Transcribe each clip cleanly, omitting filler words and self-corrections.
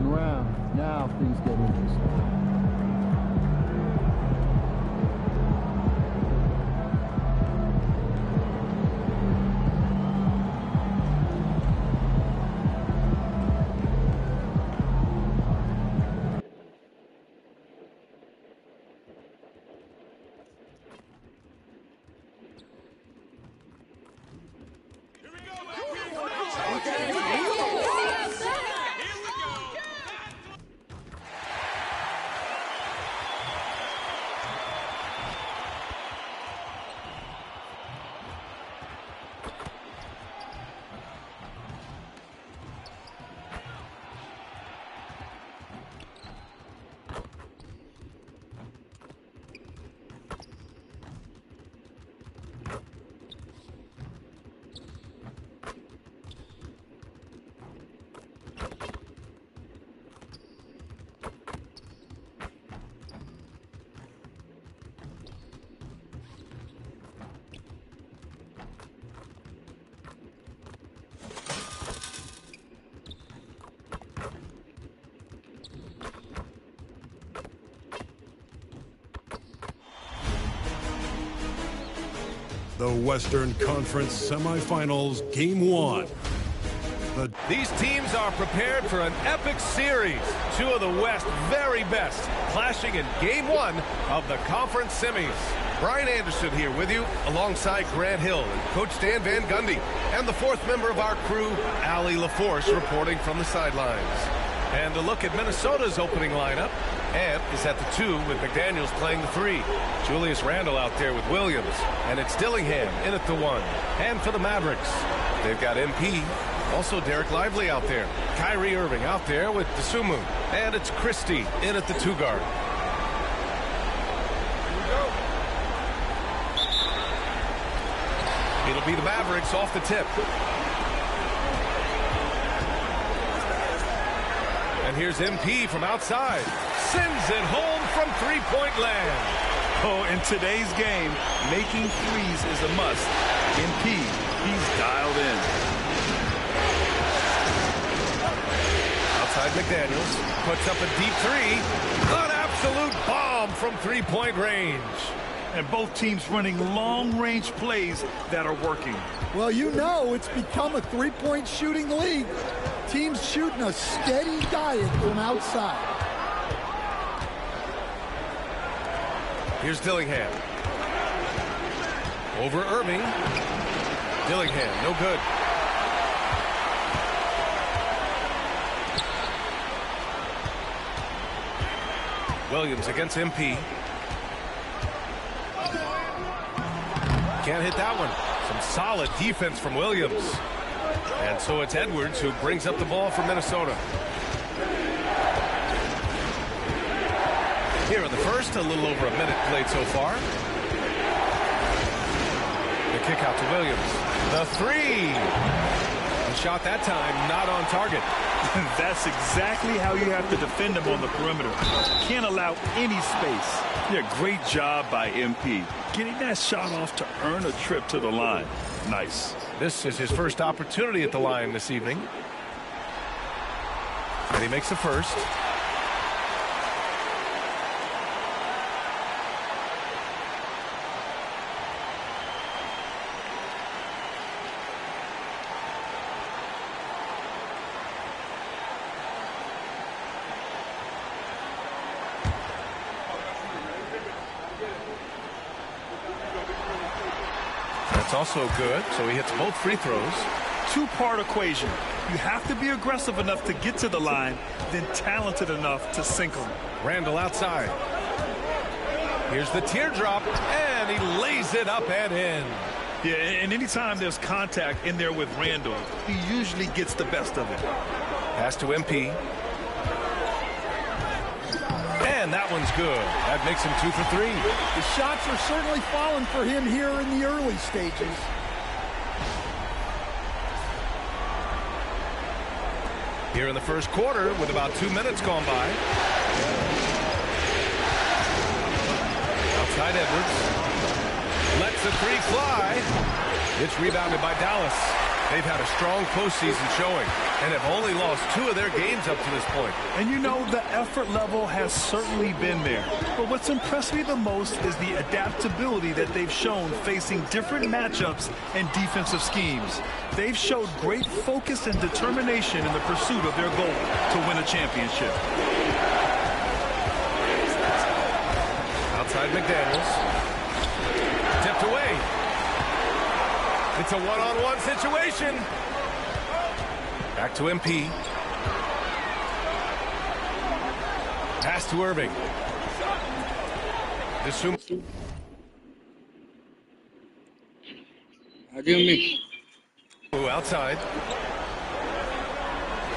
closing round. Now things get interesting. The Western Conference Semifinals, Game 1. These teams are prepared for an epic series. Two of the West's very best clashing in Game 1 of the conference semis. Brian Anderson here with you alongside Grant Hill and Coach Dan Van Gundy. And the fourth member of our crew, Allie LaForce, reporting from the sidelines. And a look at Minnesota's opening lineup. Ant is at the 2 with McDaniels playing the 3. Julius Randle out there with Williams. And it's Dillingham in at the 1. And for the Mavericks, they've got MP. Also Derek Lively out there. Kyrie Irving out there with Dosunmu. And it's Christie in at the 2 guard. It'll be the Mavericks off the tip. And here's MP from outside. Sends it home from three-point land. Oh, in today's game, making threes is a must. MP, he's dialed in. Outside McDaniels puts up a deep 3. An absolute bomb from three-point range. And both teams running long-range plays that are working. Well, you know it's become a three-point shooting league. Teams shooting a steady diet from outside. Here's Dillingham. Over Irving. Dillingham, no good. Williams against MP. Can't hit that one. Some solid defense from Williams. And so it's Edwards who brings up the ball for Minnesota. Here in the first, a little over a minute played so far. The kick out to Williams. The 3. The shot that time not on target. That's exactly how you have to defend him on the perimeter. Can't allow any space. Yeah, great job by MP. Getting that shot off to earn a trip to the line. Nice. This is his first opportunity at the line this evening. And he makes the first. That's also good, so he hits both free throws. Two-part equation. You have to be aggressive enough to get to the line, then talented enough to sink them. Randle outside. Here's the teardrop, and he lays it up and in. Yeah, and anytime there's contact in there with Randle, he usually gets the best of it. Pass to MP. And that one's good. That makes him 2 for 3. The shots are certainly falling for him here in the early stages. Here in the first quarter with about 2 minutes gone by. Outside Edwards. Lets the 3 fly. It's rebounded by Dallas. They've had a strong postseason showing and have only lost 2 of their games up to this point. And you know, the effort level has certainly been there. But what's impressed me the most is the adaptability that they've shown facing different matchups and defensive schemes. They've showed great focus and determination in the pursuit of their goal to win a championship. Outside McDaniels. Tipped away. It's a one-on-one situation. Back to MP. Pass to Irving. Outside.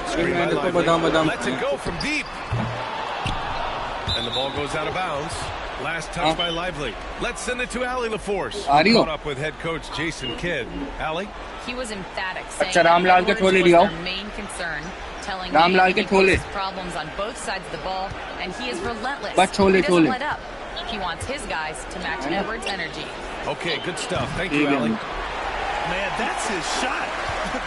Screen by Lively. Lets it go from deep. And the ball goes out of bounds. Last touch by Lively. Let's send it to Allie LaForce. Caught up with head coach Jason Kidd. Allie? He was emphatic, saying that was their main concern, telling me he faces problems on both sides of the ball, and he is relentless. He doesn't let up. He wants his guys to match Edwards' energy. Okay, good stuff. Thank you, Allie. Man, that's his shot.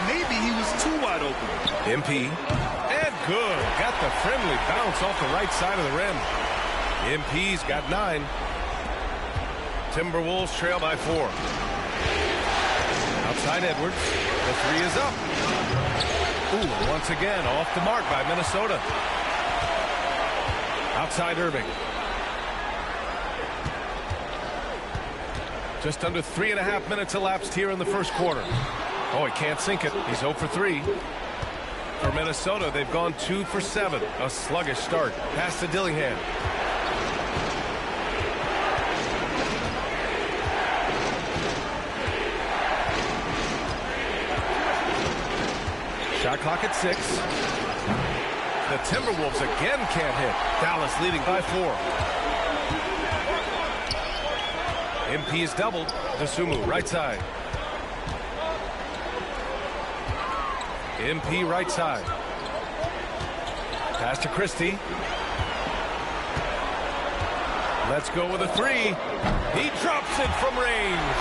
Maybe he was too wide open. MP. And good. Got the friendly bounce off the right side of the rim. MP's got 9. Timberwolves trail by 4. Outside Edwards. The 3 is up. Ooh, once again off the mark by Minnesota. Outside Irving. Just under 3.5 minutes elapsed here in the first quarter. Oh, he can't sink it. He's 0 for 3. For Minnesota, they've gone 2 for 7. A sluggish start. Pass to Dillingham. Shot clock at 6. The Timberwolves again can't hit. Dallas leading by 4. MP is doubled. Dosunmu right side. MP right side. Pass to Christie. Let's go with a 3. He drops it from range.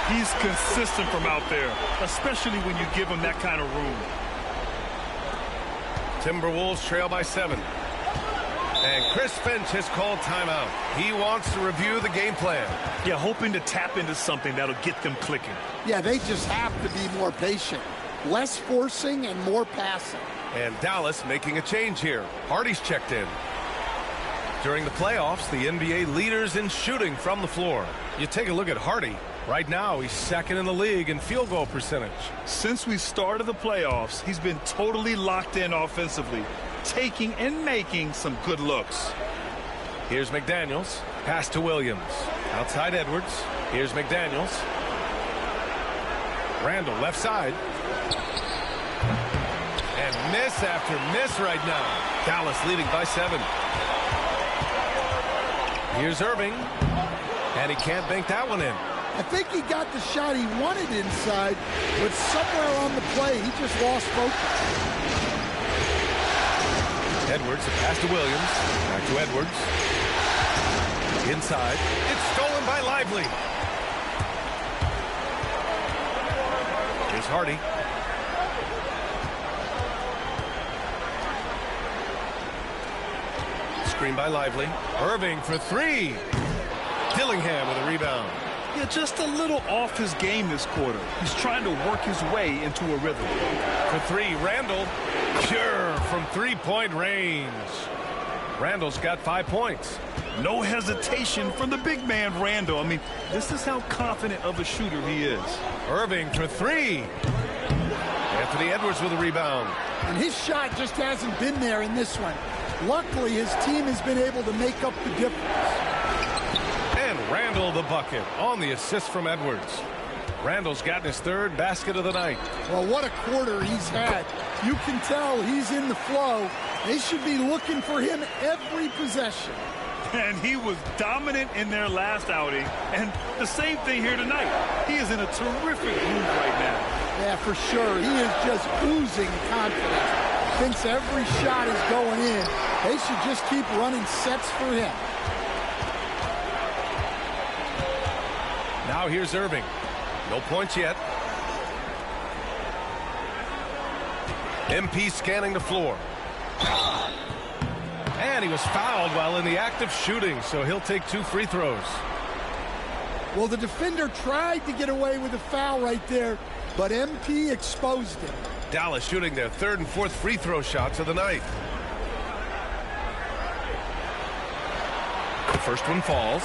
He's consistent from out there, especially when you give him that kind of room. Timberwolves trail by 7. And Chris Finch has called timeout. He wants to review the game plan. Yeah, hoping to tap into something that'll get them clicking. Yeah, they just have to be more patient. Less forcing and more passing. And Dallas making a change here. Hardy's checked in. During the playoffs, the NBA leaders in shooting from the floor. You take a look at Hardy. Right now, he's second in the league in field goal percentage. Since we started the playoffs, he's been totally locked in offensively, taking and making some good looks. Here's McDaniels. Pass to Williams. Outside Edwards. Here's McDaniels. Randall left side. And miss after miss right now. Dallas leading by 7. Here's Irving. And he can't bank that one in. I think he got the shot he wanted inside, but somewhere on the play, he just lost focus. Edwards, a pass to Williams. Back to Edwards. Inside. It's stolen by Lively. Here's Hardy. Screen by Lively. Irving for 3. Dillingham with a rebound. Yeah, just a little off his game this quarter. He's trying to work his way into a rhythm. For 3, Randall. Pure from 3-point range. Randall's got 5 points. No hesitation from the big man, Randall. I mean, this is how confident of a shooter he is. Irving for 3. Anthony Edwards with a rebound. And his shot just hasn't been there in this one. Luckily, his team has been able to make up the difference. And Randall the bucket on the assist from Edwards. Randall's gotten his 3rd basket of the night. Well, what a quarter he's had. You can tell he's in the flow. They should be looking for him every possession. And he was dominant in their last outing. And the same thing here tonight. He is in a terrific groove right now. Yeah, for sure. He is just oozing confidence. Thinks every shot is going in. They should just keep running sets for him. Now here's Irving. No points yet. MP scanning the floor. And he was fouled while in the act of shooting, so he'll take 2 free throws. Well, the defender tried to get away with a foul right there, but MP exposed him. Dallas shooting their 3rd and 4th free throw shots of the night. The first one falls.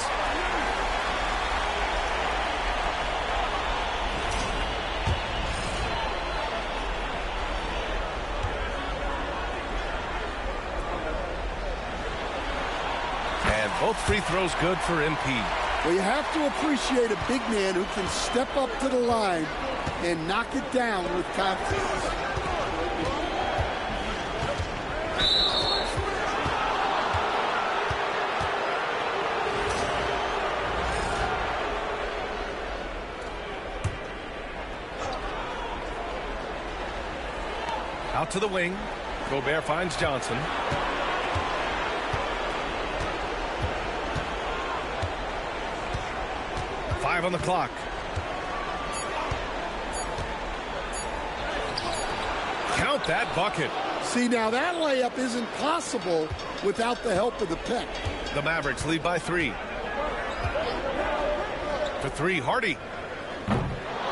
And both free throws good for MP. Well, you have to appreciate a big man who can step up to the line and knock it down with confidence. Out to the wing. Gobert finds Johnson. Five on the clock. Count that bucket. See, now that layup isn't possible without the help of the pick. The Mavericks lead by 3. For 3, Hardy.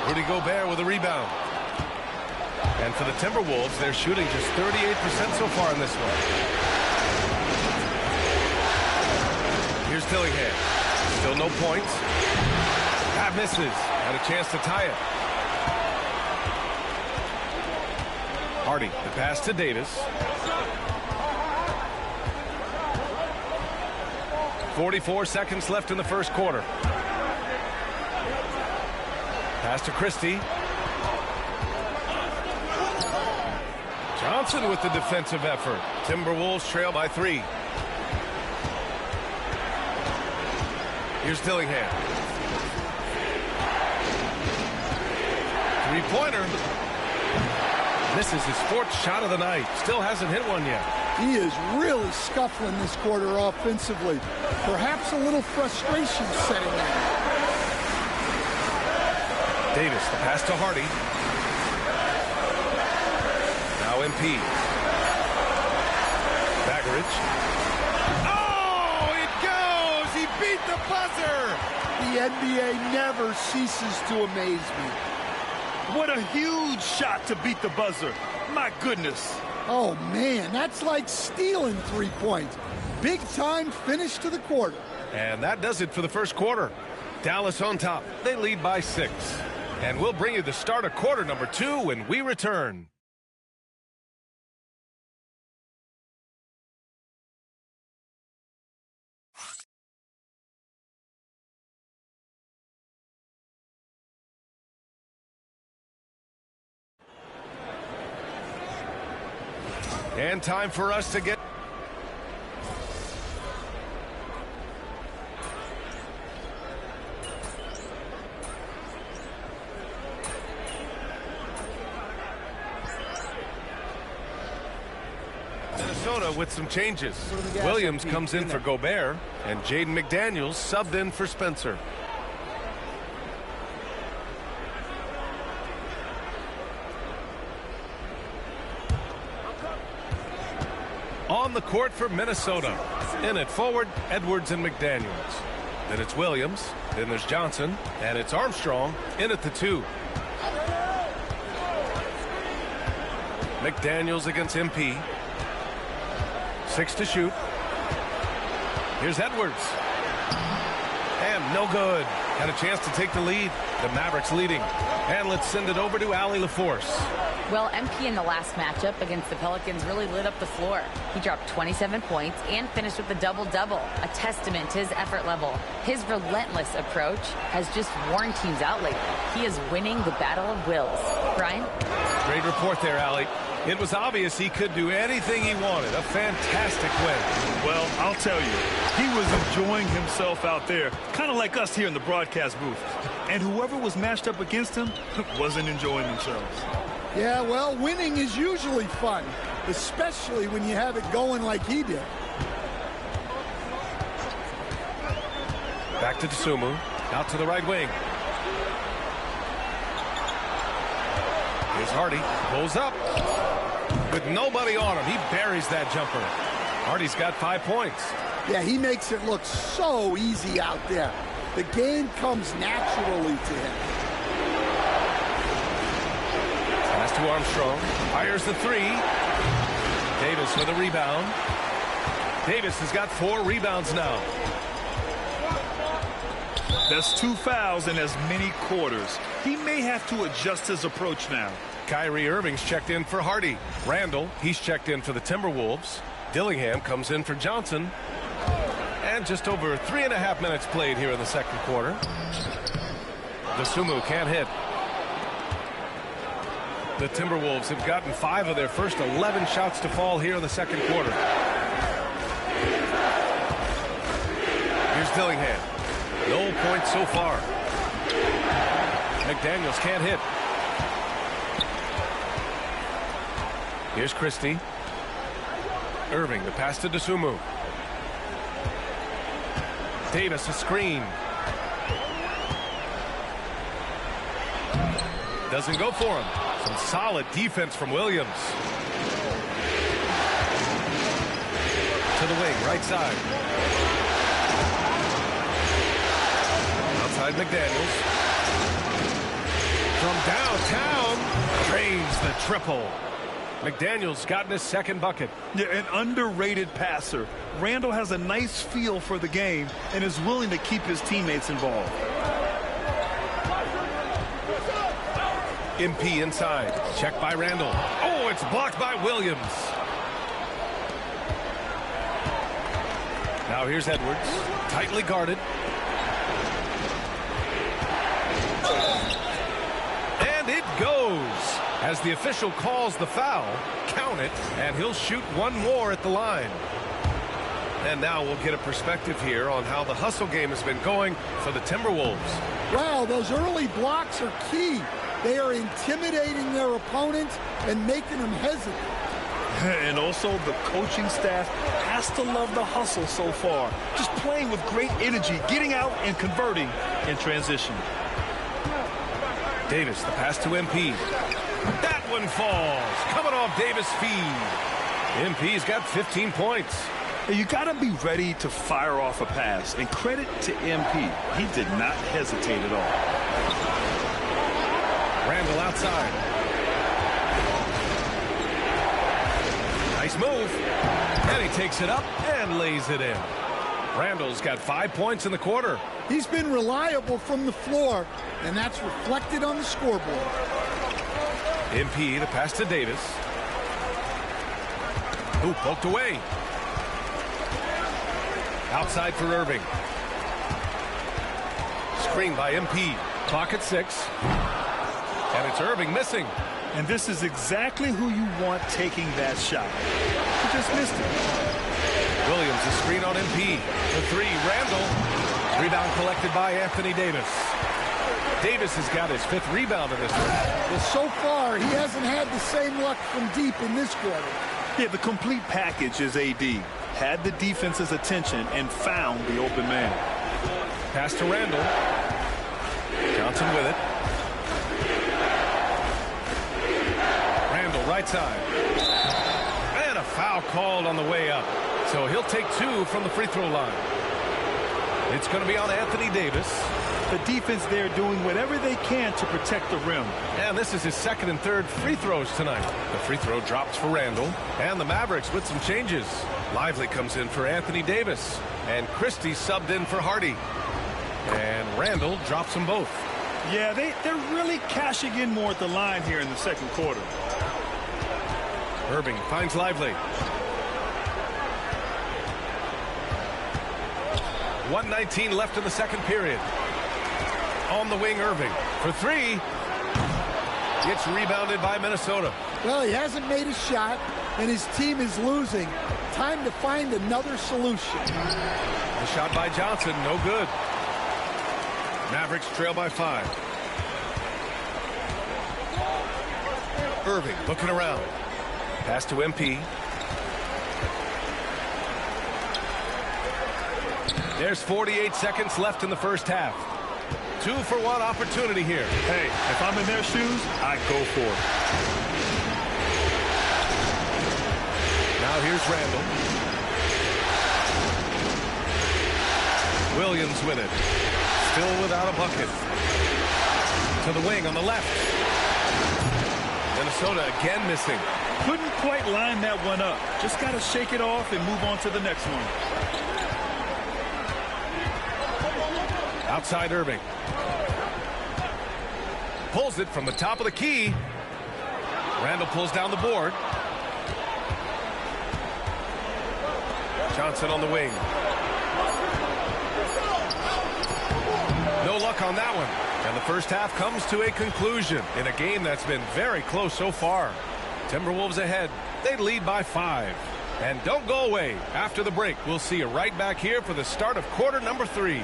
Rudy Gobert with a rebound. And for the Timberwolves, they're shooting just 38% so far in this one. Here's Dillingham. Still no points. That misses. Had a chance to tie it. Hardy, the pass to Davis. 44 seconds left in the first quarter. Pass to Christie. Johnson with the defensive effort. Timberwolves trail by 3. Here's Dillingham. Three-pointer. Misses his 4th shot of the night. Still hasn't hit one yet. He is really scuffling this quarter offensively. Perhaps a little frustration setting in. Davis, the pass to Hardy. Now MP. Baggerich. Oh, it goes! He beat the buzzer! The NBA never ceases to amaze me. What a huge shot to beat the buzzer. My goodness. Oh, man, that's like stealing 3 points. Big time finish to the quarter. And that does it for the first quarter. Dallas on top. They lead by 6. And we'll bring you the start of quarter number 2 when we return. And time for us to get... Minnesota with some changes. Williams comes in for Gobert, and Jaden McDaniels subbed in for Spencer. On the court for Minnesota. In at forward, Edwards and McDaniels. Then it's Williams. Then there's Johnson. And it's Armstrong in at the 2. McDaniels against MP. 6 to shoot. Here's Edwards. And no good. Had a chance to take the lead. The Mavericks leading. And let's send it over to Allie LaForce. Well, MP in the last matchup against the Pelicans really lit up the floor. He dropped 27 points and finished with a double-double, a testament to his effort level. His relentless approach has just worn teams out lately. He is winning the battle of wills. Brian? Great report there, Allie. It was obvious he could do anything he wanted. A fantastic win. Well, I'll tell you, he was enjoying himself out there, kind of like us here in the broadcast booth. And whoever was matched up against him wasn't enjoying themselves. Yeah, well, winning is usually fun, especially when you have it going like he did. Back to Tsumu. Out to the right wing. Here's Hardy. Pulls up. With nobody on him, he buries that jumper. Hardy's got 5 points. Yeah, he makes it look so easy out there. The game comes naturally to him. Pass to Armstrong. Fires the 3. Davis with a rebound. Davis has got 4 rebounds now. That's 2 fouls in as many quarters. He may have to adjust his approach now. Kyrie Irving's checked in for Hardy. Randall, he's checked in for the Timberwolves. Dillingham comes in for Johnson. And just over 3.5 minutes played here in the second quarter. Dosunmu can't hit. The Timberwolves have gotten 5 of their first 11 shots to fall here in the second quarter. Here's Dillingham. No points so far. McDaniels can't hit. Here's Christie. Irving, the pass to Dosunmu. Davis, a screen. Doesn't go for him. Some solid defense from Williams. To the wing, right side. Outside McDaniels. From downtown, drains the triple. McDaniels gotten his second bucket. Yeah, an underrated passer. Randall has a nice feel for the game and is willing to keep his teammates involved. MP inside. Check by Randall. Oh, it's blocked by Williams. Now here's Edwards. Tightly guarded. And it goes. As the official calls the foul, count it, and he'll shoot one more at the line. And now we'll get a perspective here on how the hustle game has been going for the Timberwolves. Wow, those early blocks are key. They are intimidating their opponents and making them hesitant. And also the coaching staff has to love the hustle so far. Just playing with great energy, getting out and converting in transition. Davis, the pass to MP. That one falls. Coming off Davis' feed. MP's got 15 points. You got to be ready to fire off a pass. And credit to MP. He did not hesitate at all. Randall outside. Nice move. And he takes it up and lays it in. Randall's got 5 points in the quarter. He's been reliable from the floor, and that's reflected on the scoreboard. MP, the pass to Davis. Who poked away. Outside for Irving. Screen by MP. Clock at 6. And it's Irving missing. And this is exactly who you want taking that shot. He just missed it. Williams, a screen on MP. The 3, Randall. Rebound collected by Anthony Davis. Davis has got his 5th rebound in this one. Well, so far, he hasn't had the same luck from deep in this quarter. Yeah, the complete package is AD. Had the defense's attention and found the open man. Pass to Randall. Johnson with it. Randall, right side. And a foul called on the way up. So he'll take 2 from the free throw line. It's going to be on Anthony Davis. The defense there doing whatever they can to protect the rim. And this is his 2nd and 3rd free throws tonight. The free throw drops for Randall. And the Mavericks with some changes. Lively comes in for Anthony Davis. And Christie subbed in for Hardy. And Randall drops them both. Yeah, they're really cashing in more at the line here in the second quarter. Irving finds Lively. 1:19 left in the second period. On the wing, Irving for 3. Gets rebounded by Minnesota. Well, he hasn't made a shot, and his team is losing. Time to find another solution. The shot by Johnson, no good. Mavericks trail by 5. Irving looking around. Pass to MP. There's 48 seconds left in the first half. 2-for-1 opportunity here. Hey, if I'm in their shoes, I go for it. Now here's Randall. Williams with it. Still without a bucket. To the wing on the left. Minnesota again missing. Couldn't quite line that one up. Just got to shake it off and move on to the next one. Outside Irving. Pulls it from the top of the key. Randall pulls down the board. Johnson on the wing. No luck on that one. And the first half comes to a conclusion in a game that's been very close so far. Timberwolves ahead. They lead by 5. And don't go away. After the break, we'll see you right back here for the start of quarter number 3.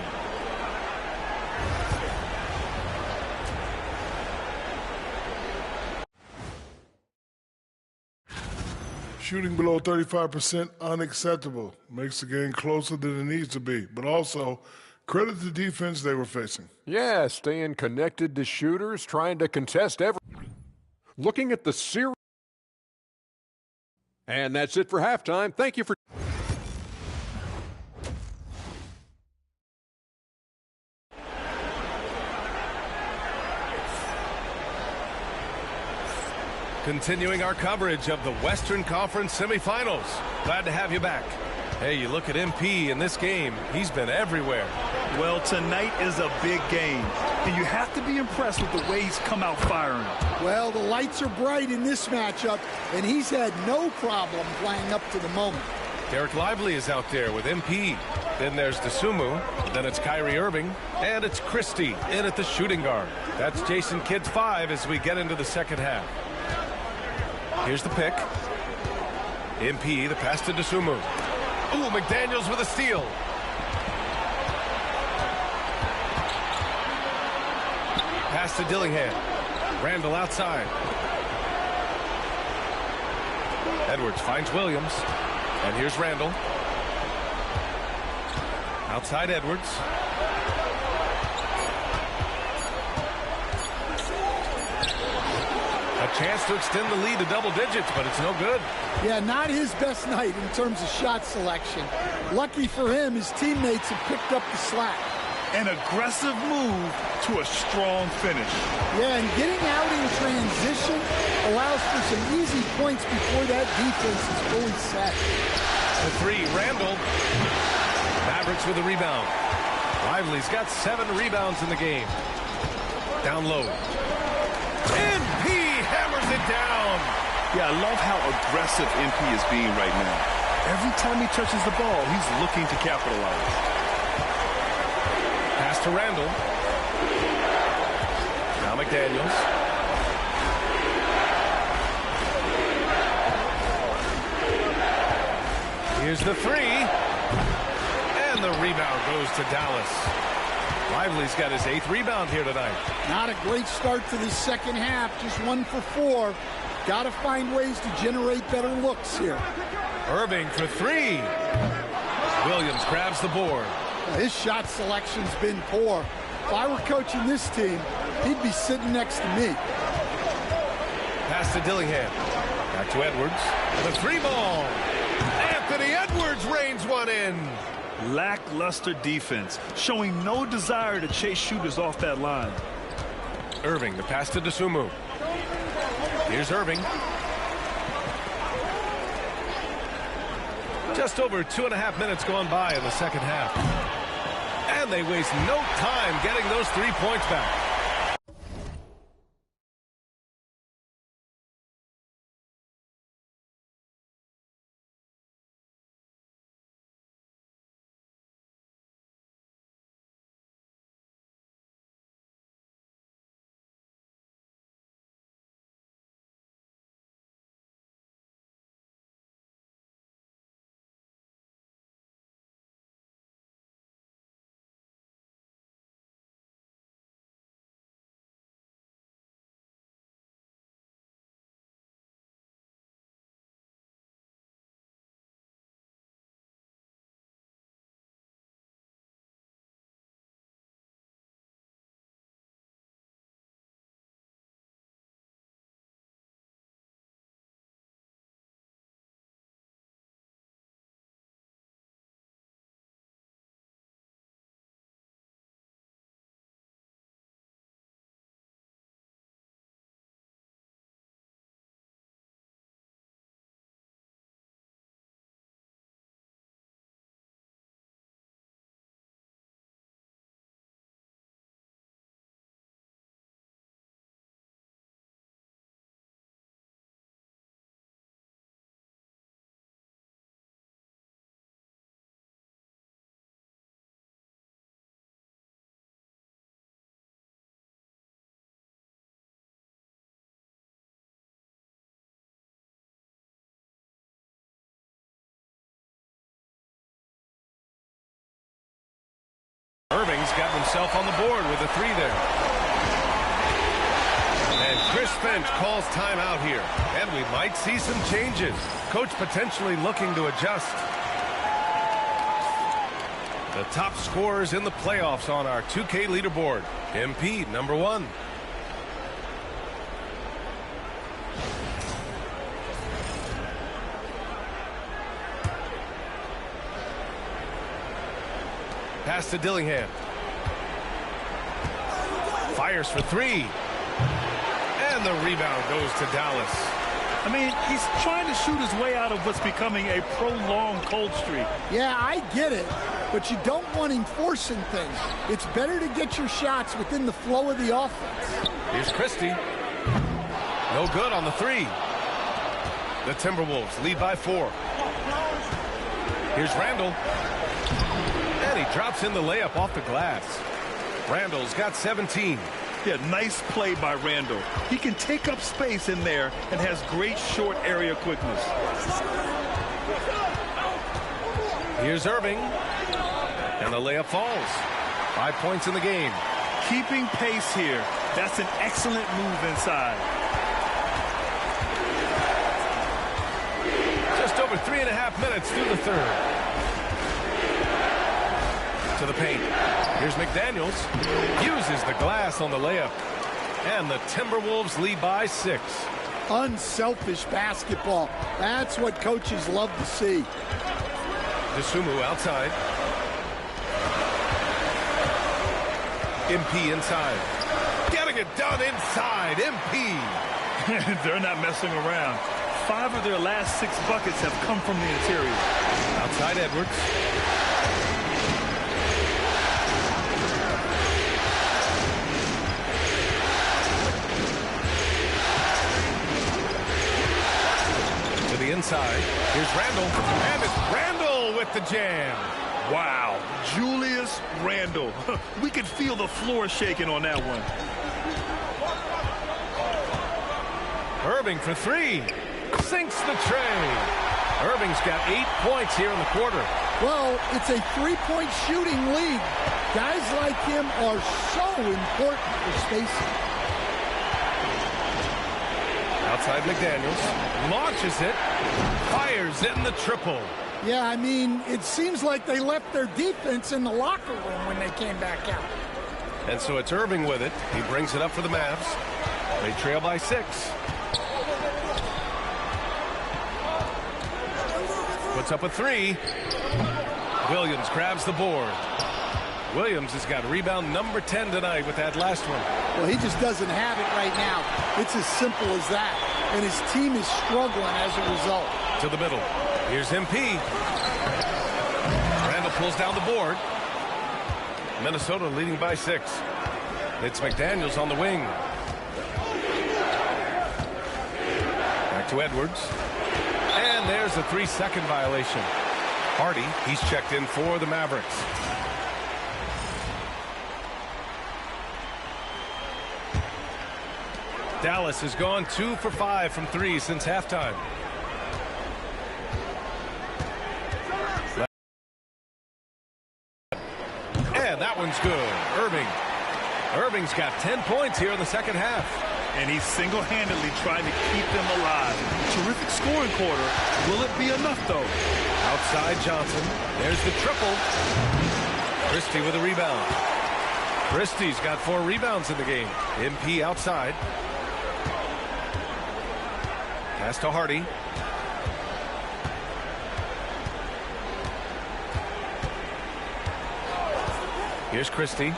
Shooting below 35% unacceptable. Makes the game closer than it needs to be. But also, credit the defense they were facing. Yeah, staying connected to shooters, trying to contest every. Looking at the series. And that's it for halftime. Thank you for. Continuing our coverage of the Western Conference semifinals. Glad to have you back. Hey, you look at MP in this game. He's been everywhere. Well, tonight is a big game, and you have to be impressed with the way he's come out firing. Well, the lights are bright in this matchup, and he's had no problem playing up to the moment. Derek Lively is out there with MP. Then there's DeSumo. Then it's Kyrie Irving. And it's Christie in at the shooting guard. That's Jason Kidd's 5 as we get into the second half. Here's the pick. MP, the pass to DeSumo. Ooh, McDaniels with a steal. Pass to Dillingham. Randall outside. Edwards finds Williams. And here's Randall. Outside Edwards. A chance to extend the lead to double digits, but it's no good. Yeah, not his best night in terms of shot selection. Lucky for him, his teammates have picked up the slack. An aggressive move to a strong finish. Yeah, and getting out in transition allows for some easy points before that defense is fully set. The 3, Randall. Mavericks with a rebound. Lively's got 7 rebounds in the game. Down low. MP hammers it down. Yeah, I love how aggressive MP is being right now. Every time he touches the ball, he's looking to capitalize. Pass to Randall. Now McDaniels. Here's the 3. And the rebound goes to Dallas. Lively's got his 8th rebound here tonight. Not a great start to the second half. Just 1 for 4. Got to find ways to generate better looks here. Irving for 3. Williams grabs the board. His shot selection's been poor. If I were coaching this team, he'd be sitting next to me. Pass to Dillingham. Back to Edwards. The 3 ball. Anthony Edwards rains one in. Lackluster defense, showing no desire to chase shooters off that line. Irving, the pass to DeSumo. Here's Irving. Just over 2.5 minutes gone by in the second half. And they waste no time getting those 3 points back. himself on the board with a 3 there. And Chris Finch calls timeout here. And we might see some changes. Coach potentially looking to adjust. The top scorers in the playoffs on our 2K leaderboard. MP, number 1. Pass to Dillingham. Fires for 3. And the rebound goes to Dallas. I mean, he's trying to shoot his way out of what's becoming a prolonged cold streak. Yeah, I get it, but you don't want him forcing things. It's better to get your shots within the flow of the offense. Here's Christie. No good on the 3. The Timberwolves lead by 4. Here's Randall. And he drops in the layup off the glass. Randall's got 17. Yeah, nice play by Randall. He can take up space in there and has great short area quickness. Here's Irving. And the layup falls. 5 points in the game. Keeping pace here. That's an excellent move inside. Just over 3.5 minutes through the third. To the paint. Here's McDaniels. Uses the glass on the layup. And the Timberwolves lead by 6. Unselfish basketball. That's what coaches love to see. DeSumo outside. MP inside. Getting it done inside. MP. They're not messing around. 5 of their last 6 buckets have come from the interior. Outside Edwards. Inside. Here's Randall. And it's Randall with the jam. Wow. Julius Randall. We could feel the floor shaking on that one. Irving for 3. Sinks the tray. Irving's got 8 points here in the quarter. Well, it's a 3-point shooting lead. Guys like him are so important for spacing. Outside McDaniels. Launches it. Fires in the triple. Yeah, I mean, it seems like they left their defense in the locker room when they came back out. And so it's Irving with it. He brings it up for the Mavs. They trail by 6. Puts up a 3. Williams grabs the board. Williams has got rebound number 10 tonight with that last one. Well, he just doesn't have it right now. It's as simple as that. And his team is struggling as a result. To the middle. Here's MP. Randall pulls down the board. Minnesota leading by 6. It's McDaniels on the wing. Back to Edwards. And there's a 3-second violation. Hardy, he's checked in for the Mavericks. Dallas has gone 2 for 5 from 3 since halftime. And that one's good. Irving's got 10 points here in the second half. And he's single-handedly trying to keep them alive. Terrific scoring quarter. Will it be enough, though? Outside Johnson. There's the triple. Christie with a rebound. Christie's got 4 rebounds in the game. MP outside. Pass to Hardy. Here's Christie.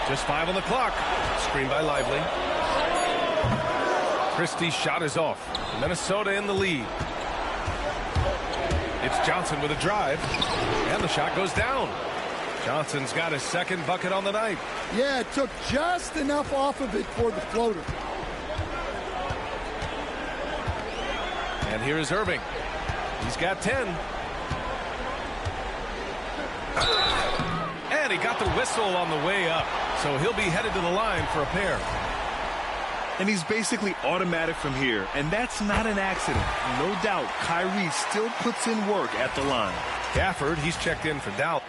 Just 5 on the clock. Screen by Lively. Christie's shot is off. Minnesota in the lead. It's Johnson with a drive. And the shot goes down. Johnson's got his second bucket on the night. Yeah, it took just enough off of it for the floater. And here is Irving. He's got 10. And he got the whistle on the way up. So he'll be headed to the line for a pair. And he's basically automatic from here. And that's not an accident. No doubt, Kyrie still puts in work at the line. Gafford, he's checked in for Dallas.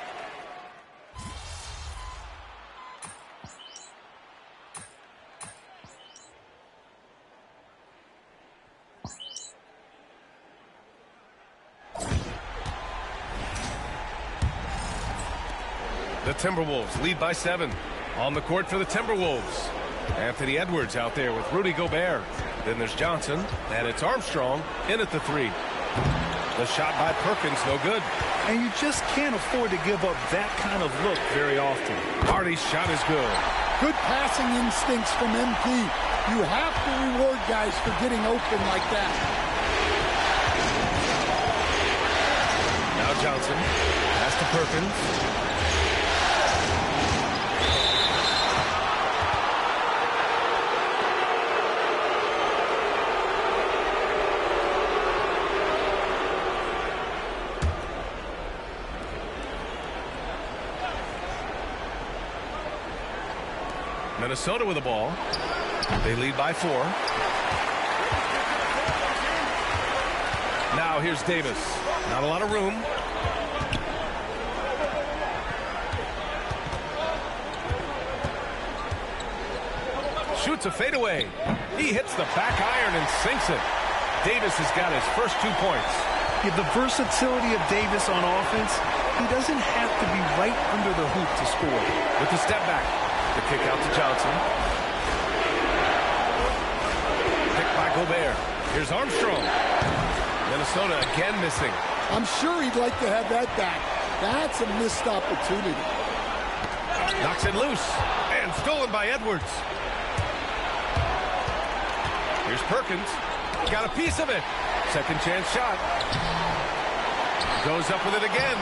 The Timberwolves lead by 7. On the court for the Timberwolves. Anthony Edwards out there with Rudy Gobert. Then there's Johnson, and it's Armstrong in at the 3. The shot by Perkins, no good. And you just can't afford to give up that kind of look very often. Hardy's shot is good. Good passing instincts from MP. You have to reward guys for getting open like that. Now Johnson. Pass to Perkins. Minnesota with the ball. They lead by 4. Now here's Davis. Not a lot of room. Shoots a fadeaway. He hits the back iron and sinks it. Davis has got his first 2 points. Yeah, the versatility of Davis on offense, he doesn't have to be right under the hoop to score. With the step back. The kick out to Johnson. Picked by Gobert. Here's Armstrong. Minnesota again missing. I'm sure he'd like to have that back. That's a missed opportunity. Knocks it loose. And stolen by Edwards. Here's Perkins. Got a piece of it. Second chance shot. Goes up with it again.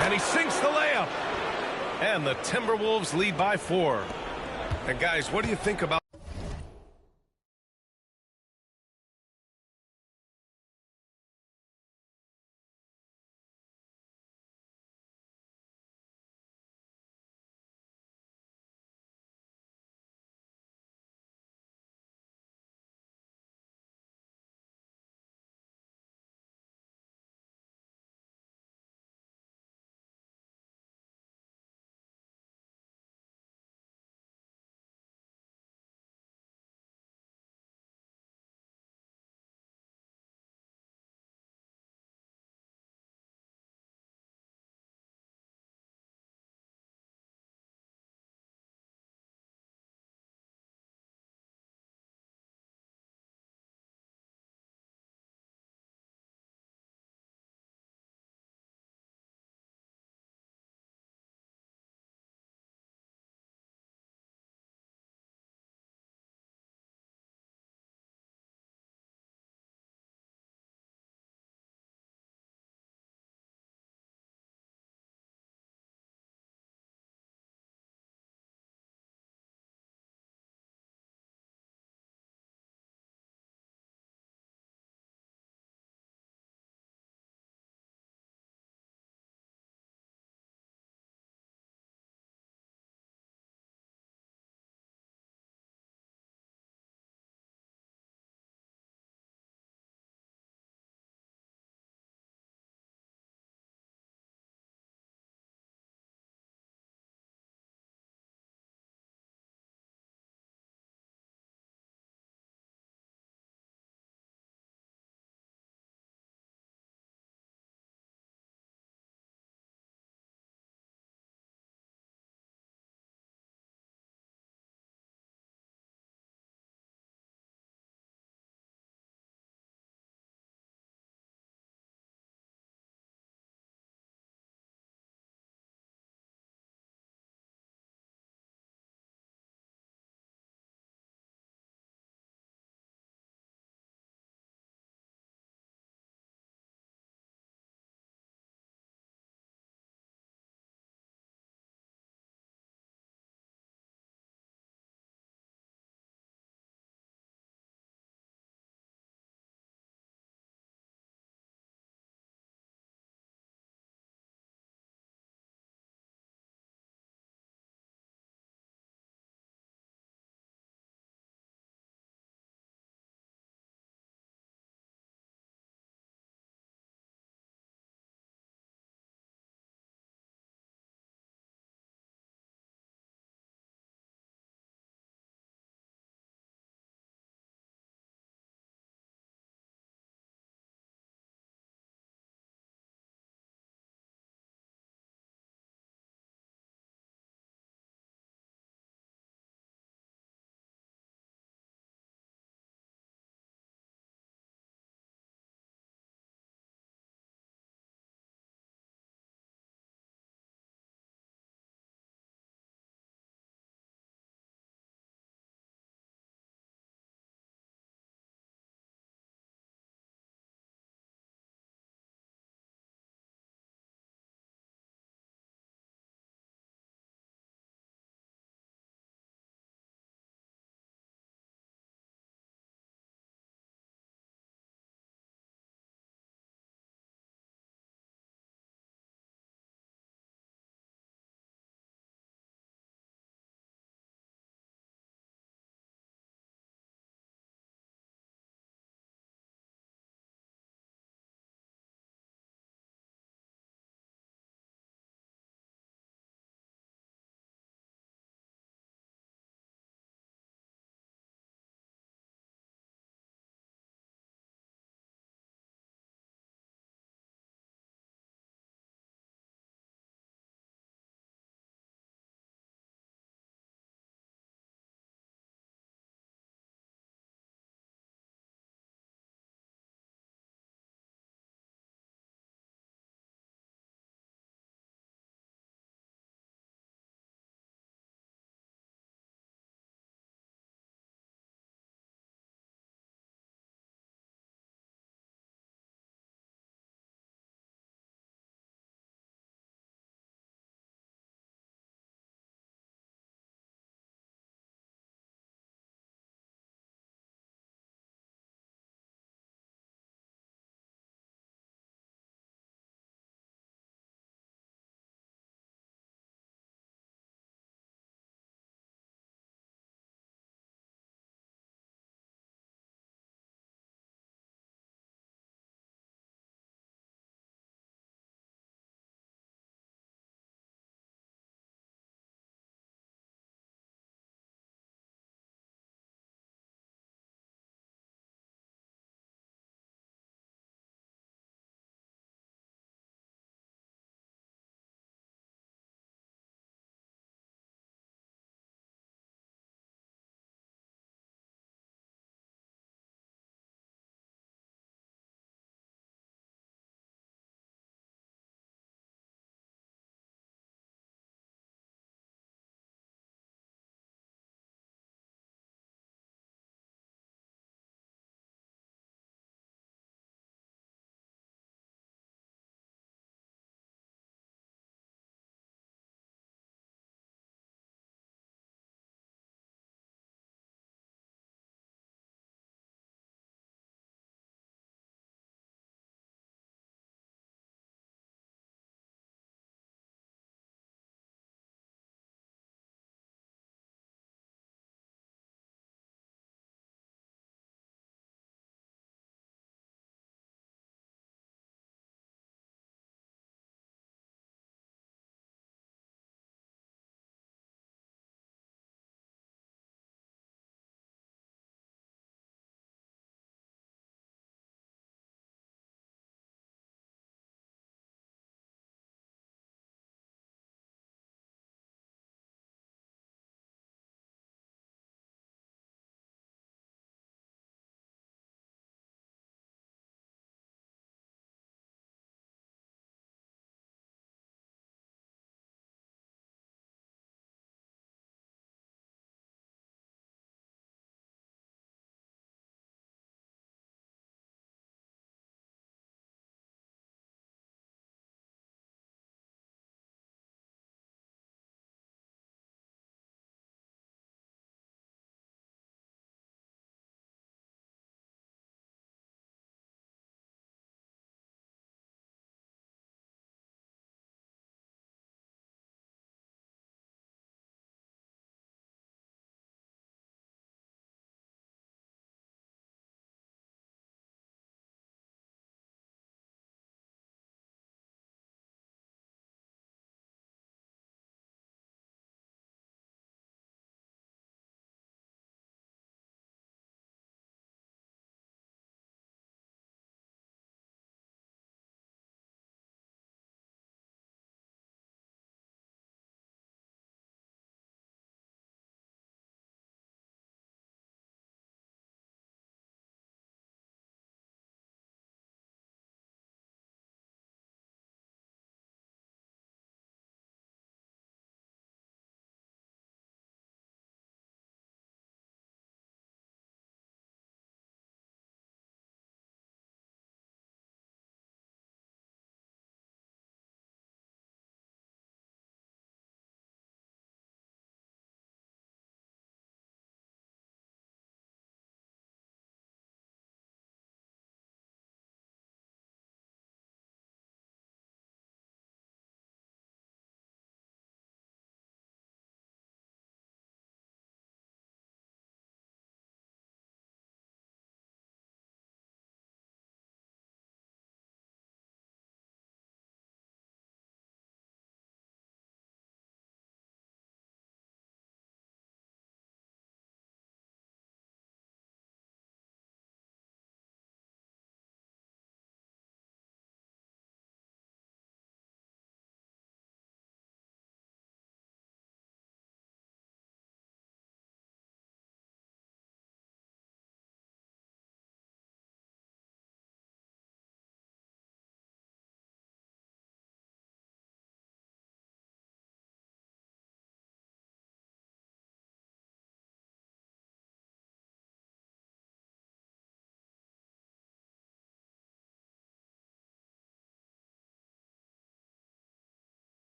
And he sinks the layup. And the Timberwolves lead by 4. And guys, what do you think about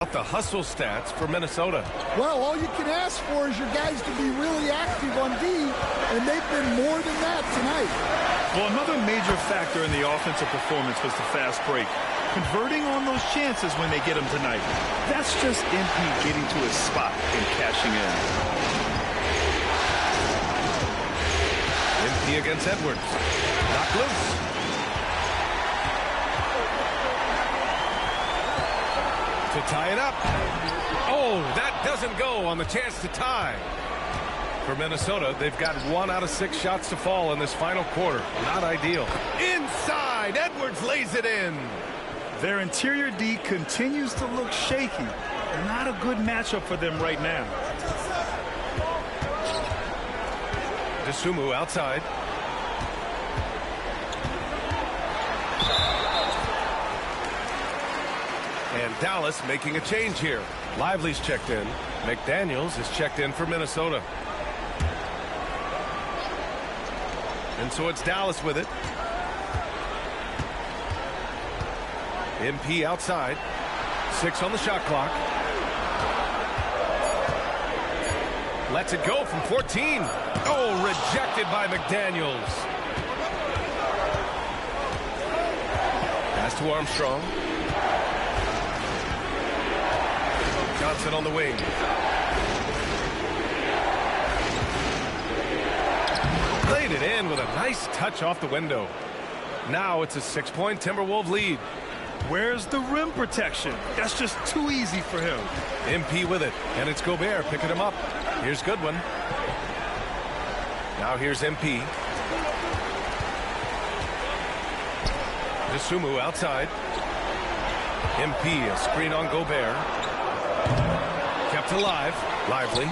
The hustle stats for Minnesota. Well, all you can ask for is your guys to be really active on D, and they've been more than that tonight. Well, another major factor in the offensive performance was the fast break. Converting on those chances when they get them tonight. That's just MP getting to his spot and cashing in. MP against Edwards. Knocked loose. To tie it up. Oh, that doesn't go on the chance to tie. For Minnesota, they've got 1 out of 6 shots to fall in this final quarter. Not ideal. Inside, Edwards lays it in. Their interior D continues to look shaky. Not a good matchup for them right now. DeSumo outside. And Dallas making a change here. Lively's checked in. McDaniels is checked in for Minnesota. And so it's Dallas with it. MP outside. 6 on the shot clock. Lets it go from 14. Oh, rejected by McDaniels. Pass to Armstrong. Johnson on the wing. Played it in with a nice touch off the window. Now it's a 6-point Timberwolves lead. Where's the rim protection? That's just too easy for him. MP with it, and it's Gobert picking him up. Here's Goodwin. Now here's MP. DeSumo outside. MP, a screen on Gobert. Kept alive. Lively.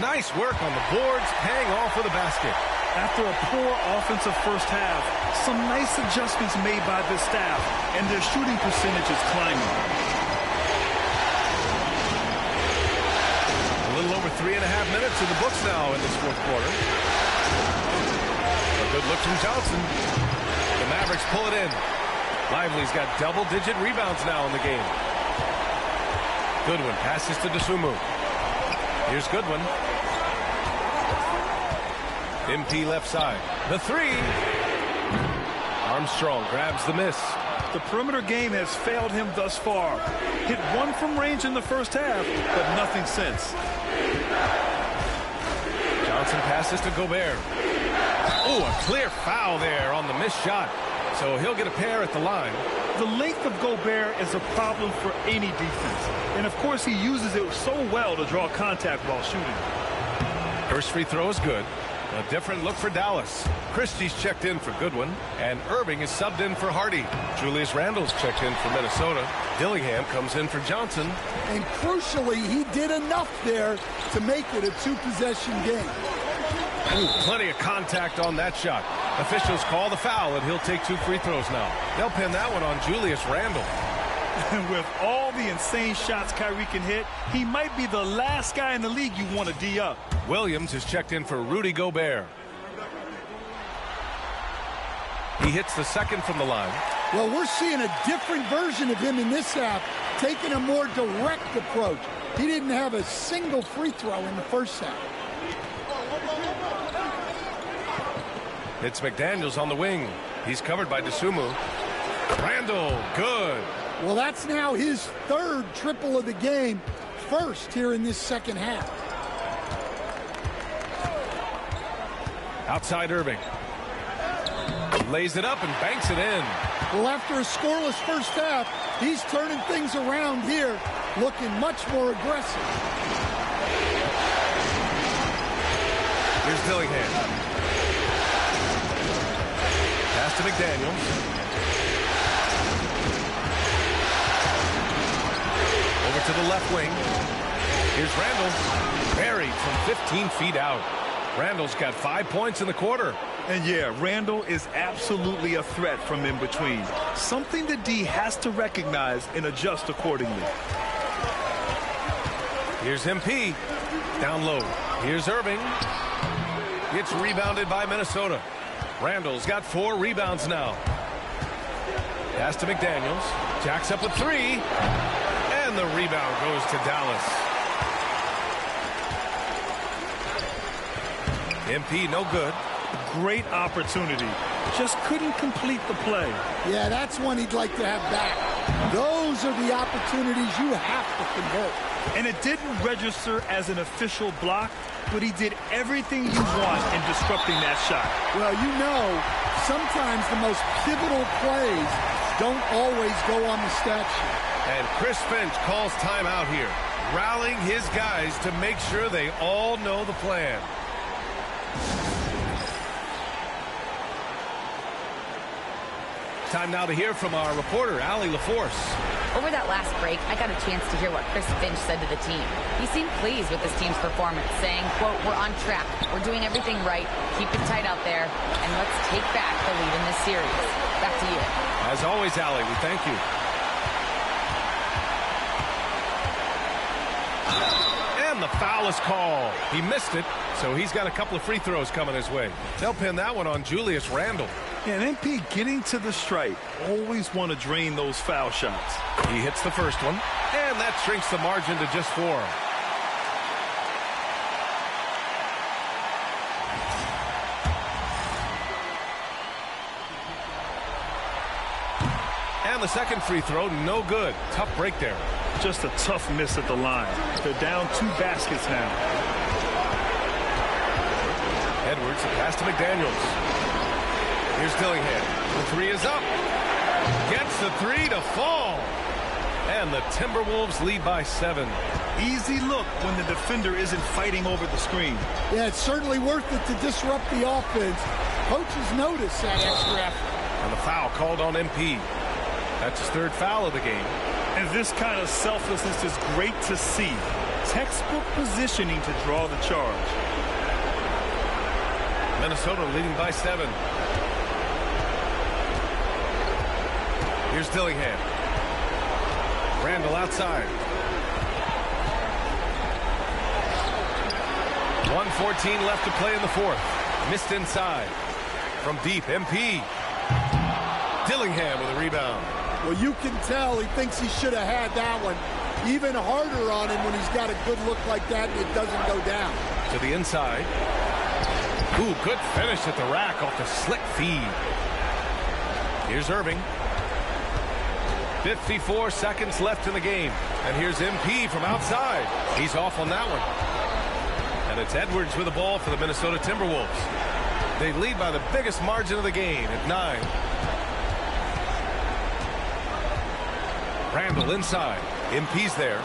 Nice work on the boards, paying off with a basket. After a poor offensive first half, some nice adjustments made by the staff, and their shooting percentage is climbing. A little over 3.5 minutes in the books now in this fourth quarter. A good look from Johnson. The Mavericks pull it in. Lively's got double-digit rebounds now in the game. Goodwin passes to DeSumo. Here's Goodwin. MP left side. The 3. Armstrong grabs the miss. The perimeter game has failed him thus far. Hit 1 from range in the first half, but nothing since. Johnson passes to Gobert. Oh, a clear foul there on the missed shot. So he'll get a pair at the line. The length of Gobert is a problem for any defense. And of course he uses it so well to draw contact while shooting. First free throw is good. A different look for Dallas. Christie's checked in for Goodwin, and Irving is subbed in for Hardy. Julius Randle's checked in for Minnesota. Dillingham comes in for Johnson. And crucially, he did enough there to make it a 2-possession game. Ooh, plenty of contact on that shot. Officials call the foul, and he'll take 2 free throws now. They'll pin that one on Julius Randle. And with all the insane shots Kyrie can hit, he might be the last guy in the league you want to D up. Williams is checked in for Rudy Gobert. He hits the second from the line. Well, we're seeing a different version of him in this half, taking a more direct approach. He didn't have a single free throw in the first half. It's McDaniels on the wing. He's covered by DeSumo. Randle, good. Well, that's now his 3rd triple of the game, first here in this second half. Outside Irving. Lays it up and banks it in. Well, after a scoreless first half, he's turning things around here, looking much more aggressive. Here's Dillingham. Pass to McDaniels. Over to the left wing. Here's Randle. Buried from 15 feet out. Randle's got 5 points in the quarter. And yeah, Randle is absolutely a threat from in between. Something the D has to recognize and adjust accordingly. Here's MP. Down low. Here's Irving. It's rebounded by Minnesota. Randle's got 4 rebounds now. Pass to McDaniels. Jacks up with 3. And the rebound goes to Dallas. MP no good. Great opportunity. Just couldn't complete the play. Yeah, that's one he'd like to have back. Those are the opportunities you have to convert. And it didn't register as an official block, but he did everything you want in disrupting that shot. Well, you know, sometimes the most pivotal plays don't always go on the stat sheet. And Chris Finch calls timeout here, rallying his guys to make sure they all know the plan. Time now to hear from our reporter, Allie LaForce. Over that last break, I got a chance to hear what Chris Finch said to the team. He seemed pleased with his team's performance, saying, quote, "We're on track. We're doing everything right. Keep it tight out there, and let's take back the lead in this series." Back to you. As always, Allie, we thank you. And the foul is called. He missed it, so he's got a couple of free throws coming his way. They'll pin that one on Julius Randle. And MP getting to the stripe. Always want to drain those foul shots. He hits the first one, and that shrinks the margin to just 4. And the second free throw, no good. Tough break there. Just a tough miss at the line. They're down 2 baskets now. Edwards, a pass to McDaniels. Here's Dillingham. The 3 is up. Gets the 3 to fall. And the Timberwolves lead by 7. Easy look when the defender isn't fighting over the screen. Yeah, it's certainly worth it to disrupt the offense. Coaches notice that extra effort. And the foul called on MP. That's his 3rd foul of the game. And this kind of selflessness is great to see. Textbook positioning to draw the charge. Minnesota leading by 7. Here's Dillingham. Randle outside. 1:14 left to play in the 4th. Missed inside. From deep, MP. Dillingham with a rebound. Well, you can tell he thinks he should have had that one. Even harder on him when he's got a good look like that and it doesn't go down. To the inside. Ooh, good finish at the rack off the slick feed. Here's Irving. 54 seconds left in the game. And here's MP from outside. He's off on that one. And it's Edwards with the ball for the Minnesota Timberwolves. They lead by the biggest margin of the game at 9. Randle inside. MP's there.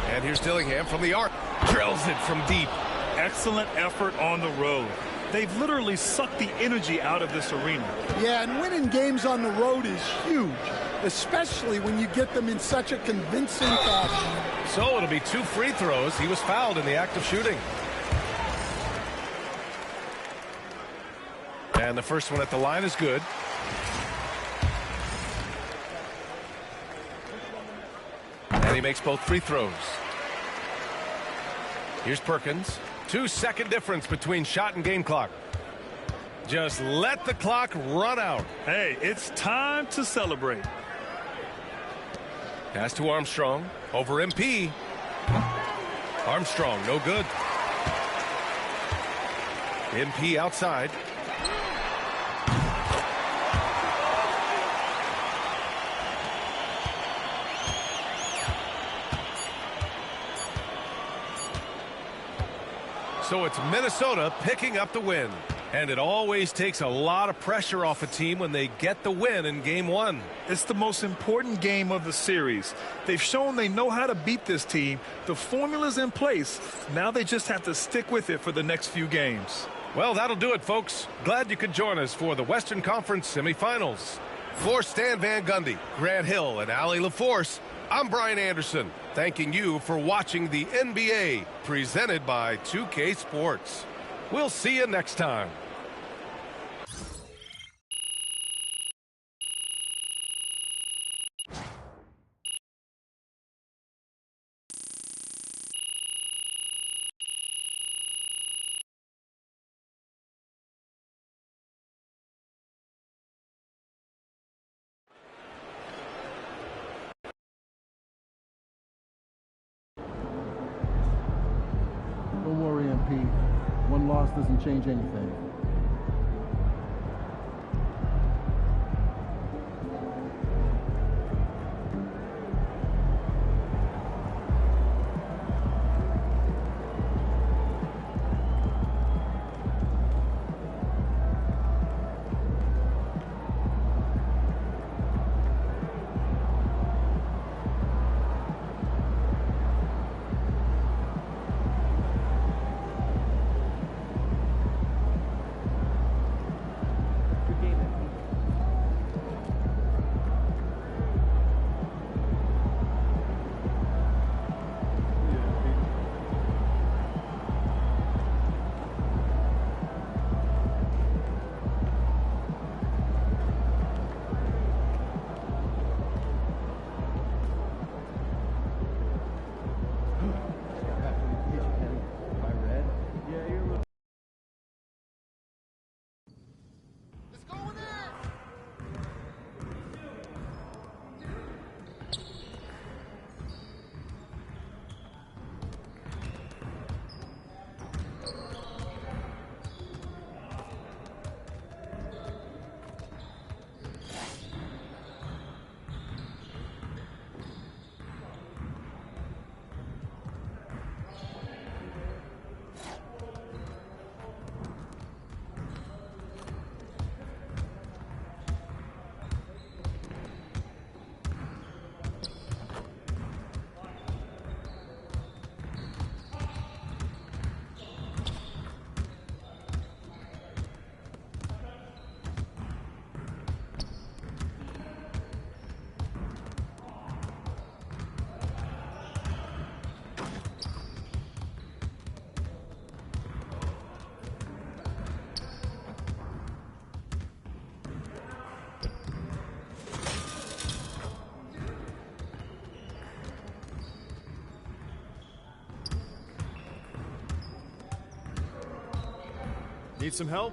And here's Dillingham from the arc. Drills it from deep. Excellent effort on the road. They've literally sucked the energy out of this arena. Yeah, and winning games on the road is huge, especially when you get them in such a convincing fashion. So it'll be 2 free throws. He was fouled in the act of shooting. And the first one at the line is good. And he makes both free throws. Here's Perkins. 2-second difference between shot and game clock. Just let the clock run out. Hey, it's time to celebrate. Pass to Armstrong. Over MP. Armstrong, no good. MP outside. So it's Minnesota picking up the win. And it always takes a lot of pressure off a team when they get the win in Game 1. It's the most important game of the series. They've shown they know how to beat this team. The formula's in place. Now they just have to stick with it for the next few games. Well, that'll do it, folks. Glad you could join us for the Western Conference semifinals. For Stan Van Gundy, Grant Hill, and Allie LaForce, I'm Brian Anderson, thanking you for watching the NBA, presented by 2K Sports. We'll see you next time. repeat. One loss doesn't change anything. Need some help?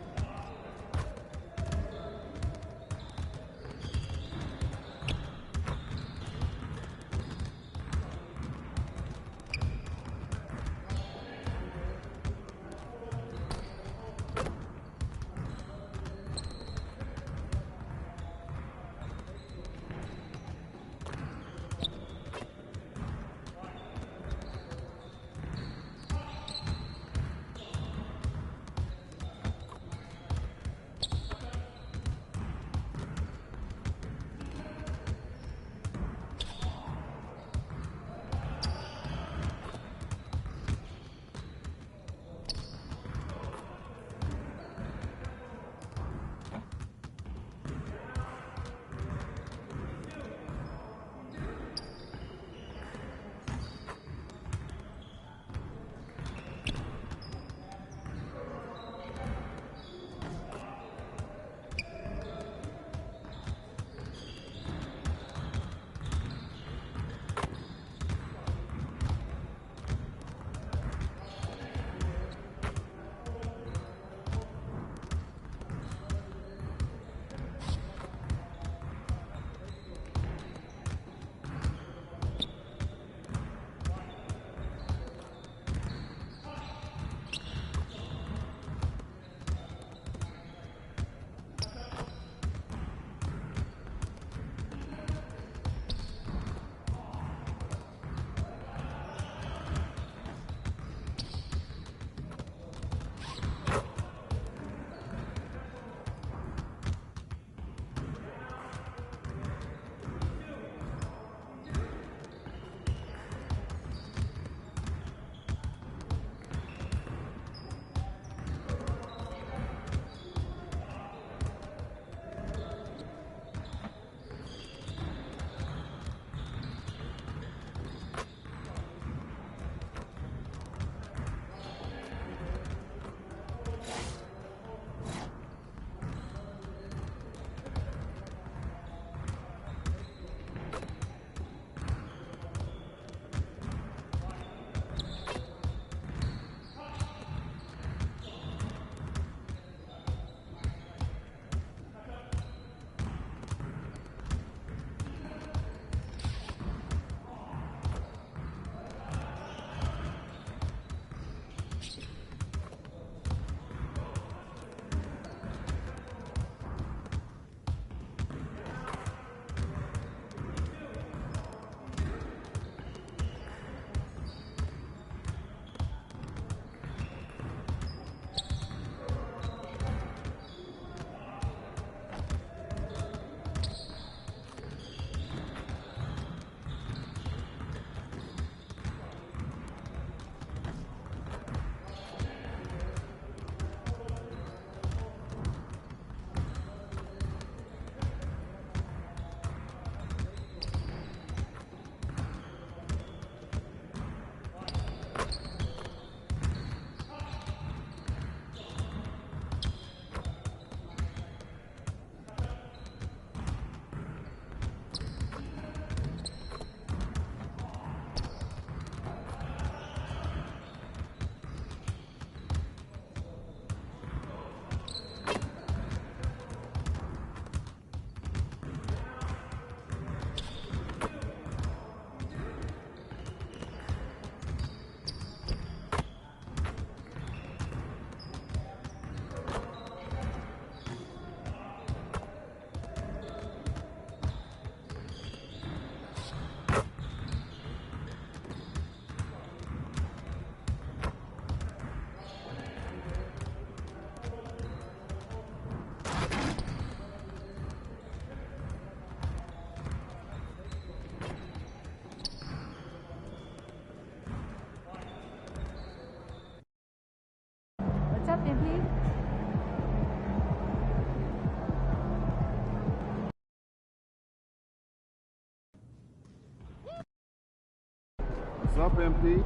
Up, MP.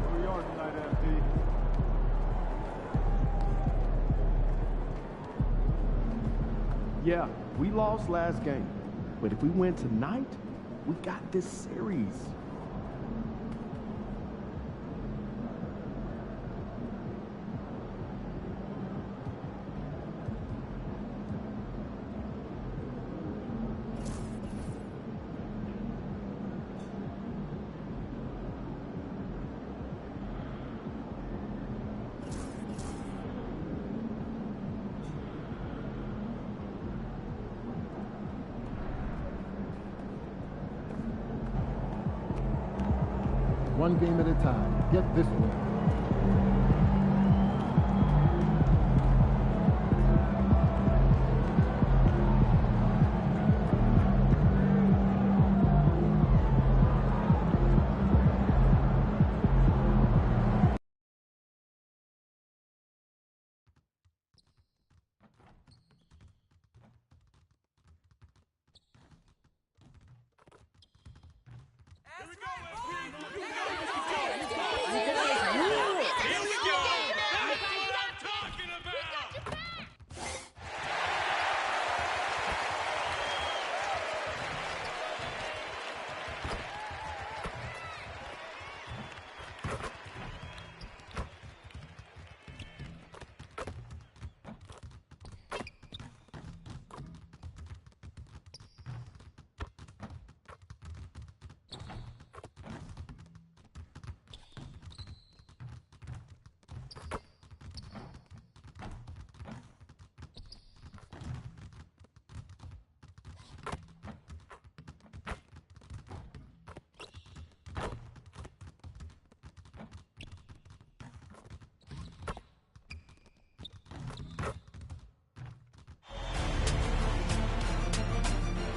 Where you are tonight, MP. Yeah, we lost last game. But if we win tonight, we got this series. One game at a time. Get this one.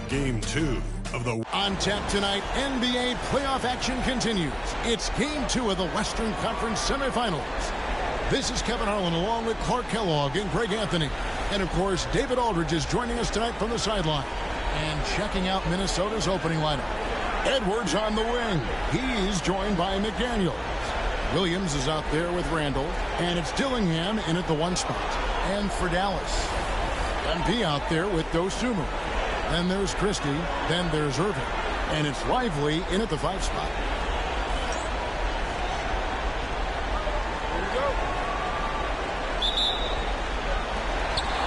Game 2 of the... On tap tonight, NBA playoff action continues. It's Game 2 of the Western Conference semifinals. This is Kevin Harlan along with Clark Kellogg and Greg Anthony. And, of course, David Aldridge is joining us tonight from the sideline. And checking out Minnesota's opening lineup. Edwards on the wing. He's joined by McDaniels. Williams is out there with Randall. And it's Dillingham in at the 1 spot. And for Dallas, MP out there with Dosunmu. Then there's Christie. Then there's Irving. And it's Lively in at the 5 spot.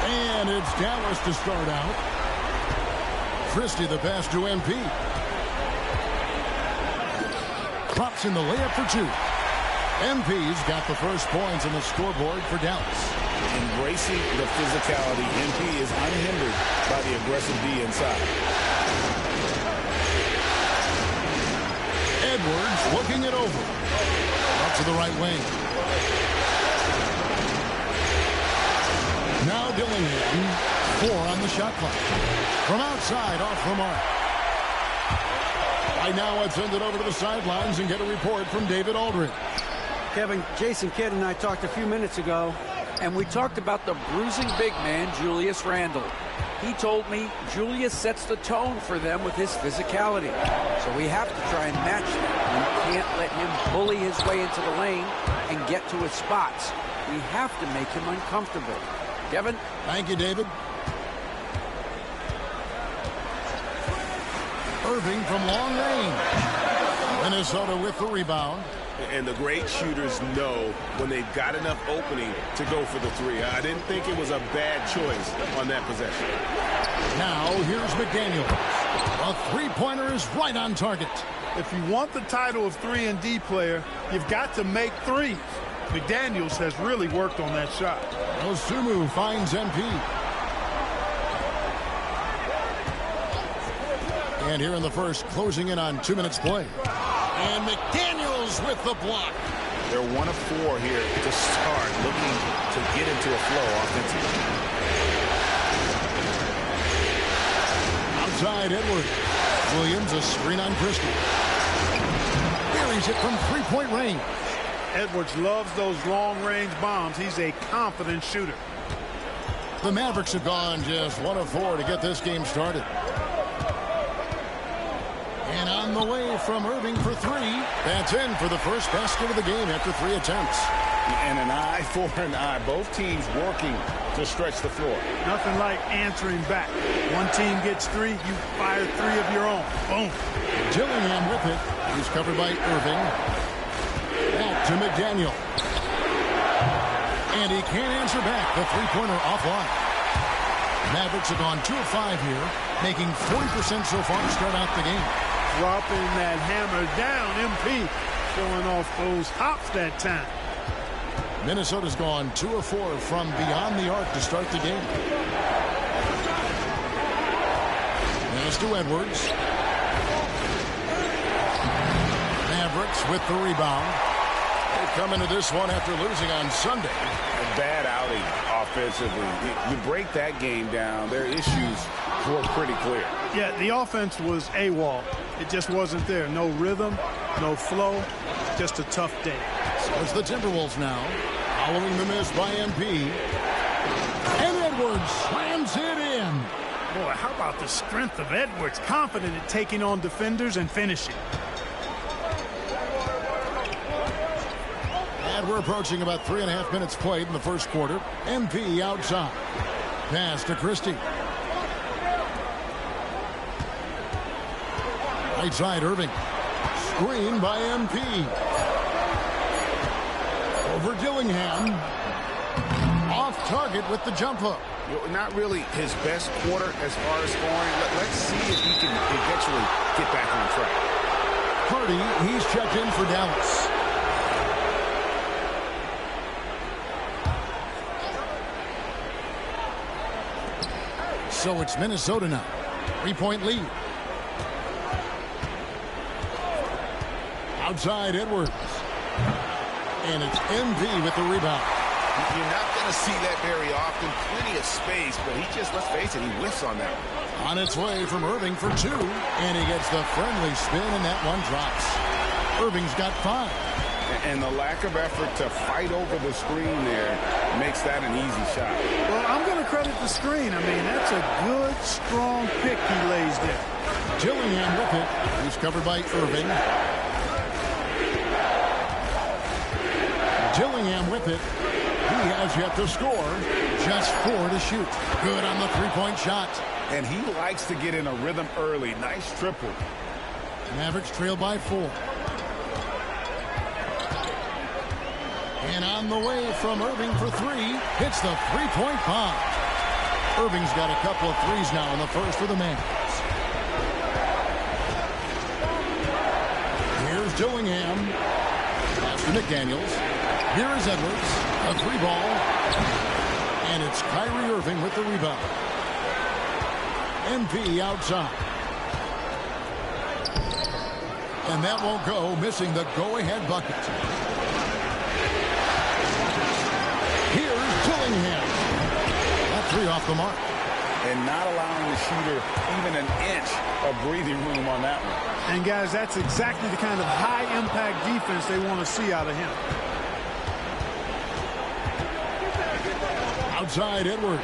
And it's Dallas to start out. Christie the pass to MP. Drops in the layup for 2. MP's got the first points on the scoreboard for Dallas. Embracing the physicality, MP is unhindered by the aggressive D inside. Edwards looking it over. Up to the right wing. Now Dillingham, 4 on the shot clock. From outside, off the mark. Right now, let's send it over to the sidelines and get a report from David Aldridge. Kevin, Jason Kidd and I talked a few minutes ago, and we talked about the bruising big man, Julius Randle. He told me Julius sets the tone for them with his physicality. So we have to try and match that. We can't let him bully his way into the lane and get to his spots. We have to make him uncomfortable. Kevin? Thank you, David. Irving from long range. Minnesota with the rebound. And the great shooters know when they've got enough opening to go for the 3. I didn't think it was a bad choice on that possession. Now here's McDaniels. A three-pointer is right on target. If you want the title of 3-and-D player, you've got to make threes. McDaniels has really worked on that shot. Dosunmu finds MP. And here in the first, closing in on 2 minutes play. And McDaniels with the block. They're 1 of 4 here to start, looking to get into a flow offensively. Outside Edwards. Williams a screen on Christie. Buries it from 3-point range. Edwards loves those long-range bombs. He's a confident shooter. The Mavericks have gone just 1 of 4 to get this game started. And on the way from Irving for three. That's in for the first basket of the game after 3 attempts. And an eye for an eye. Both teams working to stretch the floor. Nothing like answering back. One team gets 3, you fire 3 of your own. Boom. Dillingham with it. He's covered by Irving. Back to McDaniel. And he can't answer back. The three-pointer offline. Mavericks have gone 2 of 5 here, making 40% so far to start out the game. Dropping that hammer down. MP showing off those hops that time. Minnesota's gone 2 of 4 from beyond the arc to start the game. Pass to Edwards. Mavericks with the rebound. They come into this one after losing on Sunday. A bad outing offensively. You break that game down, their issues were pretty clear. Yeah, the offense was AWOL. It just wasn't there. No rhythm, no flow, just a tough day. So it's the Timberwolves now, following the miss by MP. And Edwards slams it in. Boy, how about the strength of Edwards? Confident in taking on defenders and finishing. And we're approaching about 3.5 minutes played in the first quarter. MP outside. Pass to Christie. Right side, Irving. Screen by MP. Over Dillingham. Off target with the jump hook. Not really his best quarter as far as scoring. Let's see if he can eventually get back on track. Hardy, he's checked in for Dallas. So it's Minnesota now. 3-point lead. Outside Edwards. And it's MP with the rebound. You're not going to see that very often. Plenty of space, but he just, let's face it, he whiffs on that one. On its way from Irving for 2. And he gets the friendly spin, and that one drops. Irving's got 5. And the lack of effort to fight over the screen there makes that an easy shot. Well, I'm going to credit the screen. I mean, that's a good, strong pick he lays there. Dillingham with it. He's covered by Irving. Dillingham with it. He has yet to score. Just 4 to shoot. Good on the three-point shot. And he likes to get in a rhythm early. Nice triple. Mavericks trail by 4. And on the way from Irving for 3. Hits the three-point bomb. Irving's got a couple of threes now in the first for the Mavericks. Here's Dillingham. Pass to McDaniels. Here is Edwards, a 3-ball, and it's Kyrie Irving with the rebound. MP outside. And that won't go, missing the go-ahead bucket. Here's Dillingham. That 3 off the mark. And not allowing the shooter even an inch of breathing room on that one. And guys, that's exactly the kind of high-impact defense they want to see out of him. Outside Edwards.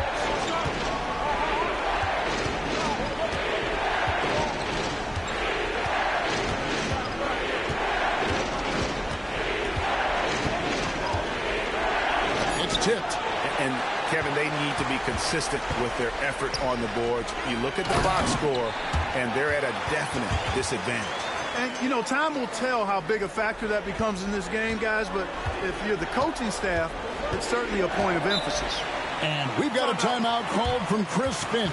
It's tipped. And Kevin, they need to be consistent with their effort on the boards. You look at the box score, and they're at a definite disadvantage. And, you know, time will tell how big a factor that becomes in this game, guys, but if you're the coaching staff, it's certainly a point of emphasis. And we've got a timeout called from Chris Finch.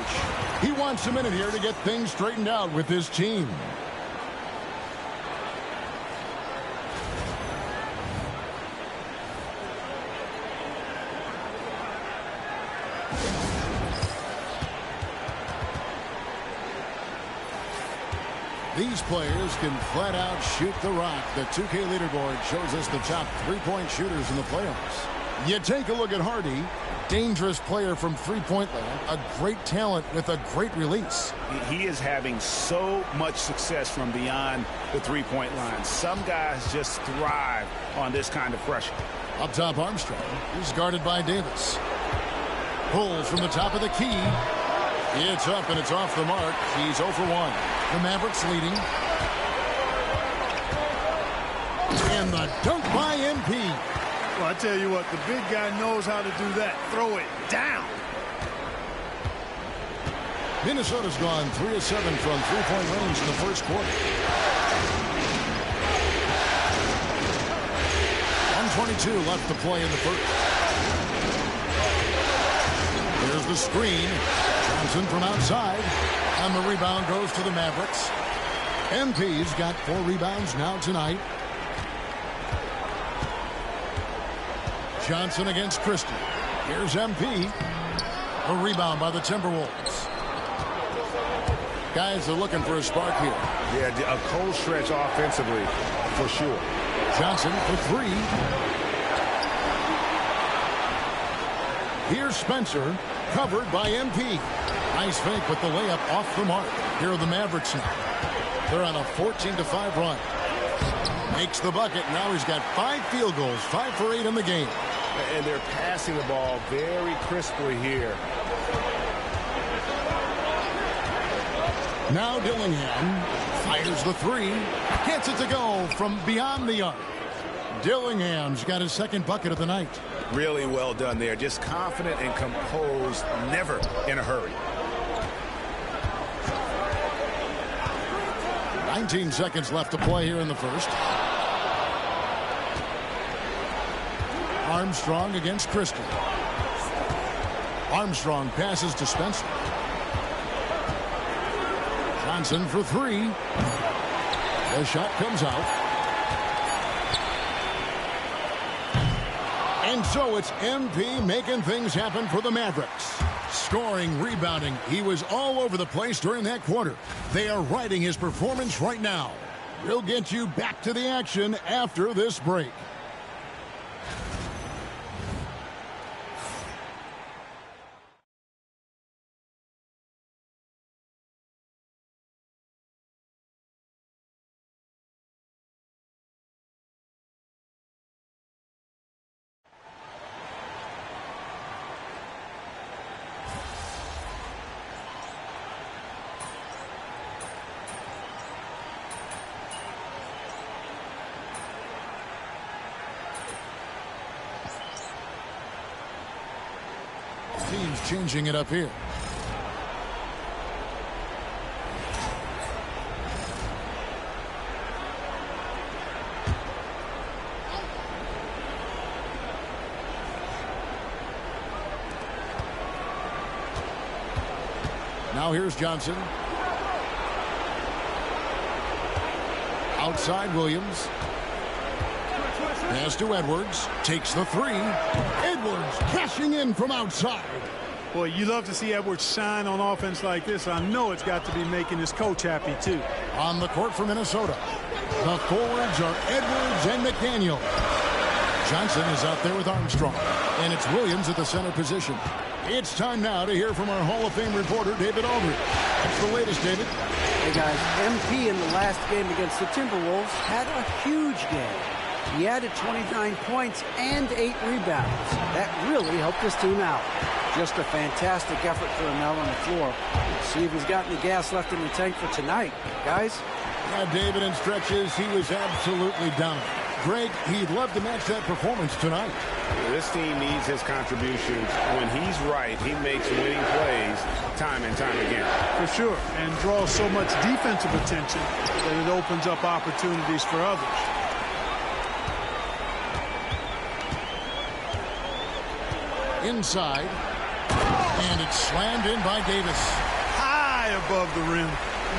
He wants a minute here to get things straightened out with his team. These players can flat out shoot the rock. The 2K leaderboard shows us the top 3-point shooters in the playoffs. You take a look at Hardy. Dangerous player from three-point land. A great talent with a great release. He is having so much success from beyond the three-point line. Some guys just thrive on this kind of pressure. Up top, Armstrong. He's guarded by Davis. Pulls from the top of the key. It's up and it's off the mark. He's 0 for 1. The Mavericks leading. Well, I tell you what, the big guy knows how to do that. Throw it down. Minnesota's gone 3 of 7 from three-point range in the first quarter. 1:22 left to play in the first. Here's the screen. Johnson from outside. And the rebound goes to the Mavericks. MP's got 4 rebounds now tonight. Johnson against Christie. Here's MP. A rebound by the Timberwolves. Guys are looking for a spark here. Yeah, a cold stretch offensively, for sure. Johnson for 3. Here's Spencer, covered by MP. Nice fake with the layup off the mark. Here are the Mavericks now. They're on a 14-5 run. Makes the bucket. Now he's got 5 field goals, 5 for 8 in the game. And they're passing the ball very crisply here. Now Dillingham fires the 3. Gets it to go from beyond the arc. Dillingham's got his second bucket of the night. Really well done there. Just confident and composed, never in a hurry. 19 seconds left to play here in the first. Armstrong against Christie. Armstrong passes to Spencer. Johnson for 3. The shot comes out. And so it's MP making things happen for the Mavericks. Scoring, rebounding. He was all over the place during that quarter. They are riding his performance right now. We'll get you back to the action after this break. Team's changing it up here. Now here's Johnson. Outside Williams. Pass to Edwards. Takes the 3. Edwards cashing in from outside. Boy, you love to see Edwards shine on offense like this. I know it's got to be making his coach happy, too. On the court for Minnesota, the forwards are Edwards and McDaniel. Johnson is out there with Armstrong. And it's Williams at the center position. It's time now to hear from our Hall of Fame reporter, David Aldridge. What's the latest, David? Hey, guys, MP in the last game against the Timberwolves had a huge game. He added 29 points and 8 rebounds. That really helped his team out. Just a fantastic effort for him out on the floor. See if he's got any gas left in the tank for tonight. Guys? Yeah, David, in stretches, he was absolutely down. Greg, he'd love to match that performance tonight. This team needs his contributions. When he's right, he makes winning plays time and time again. For sure, and draws so much defensive attention that it opens up opportunities for others. Inside, and it's slammed in by Davis. High above the rim.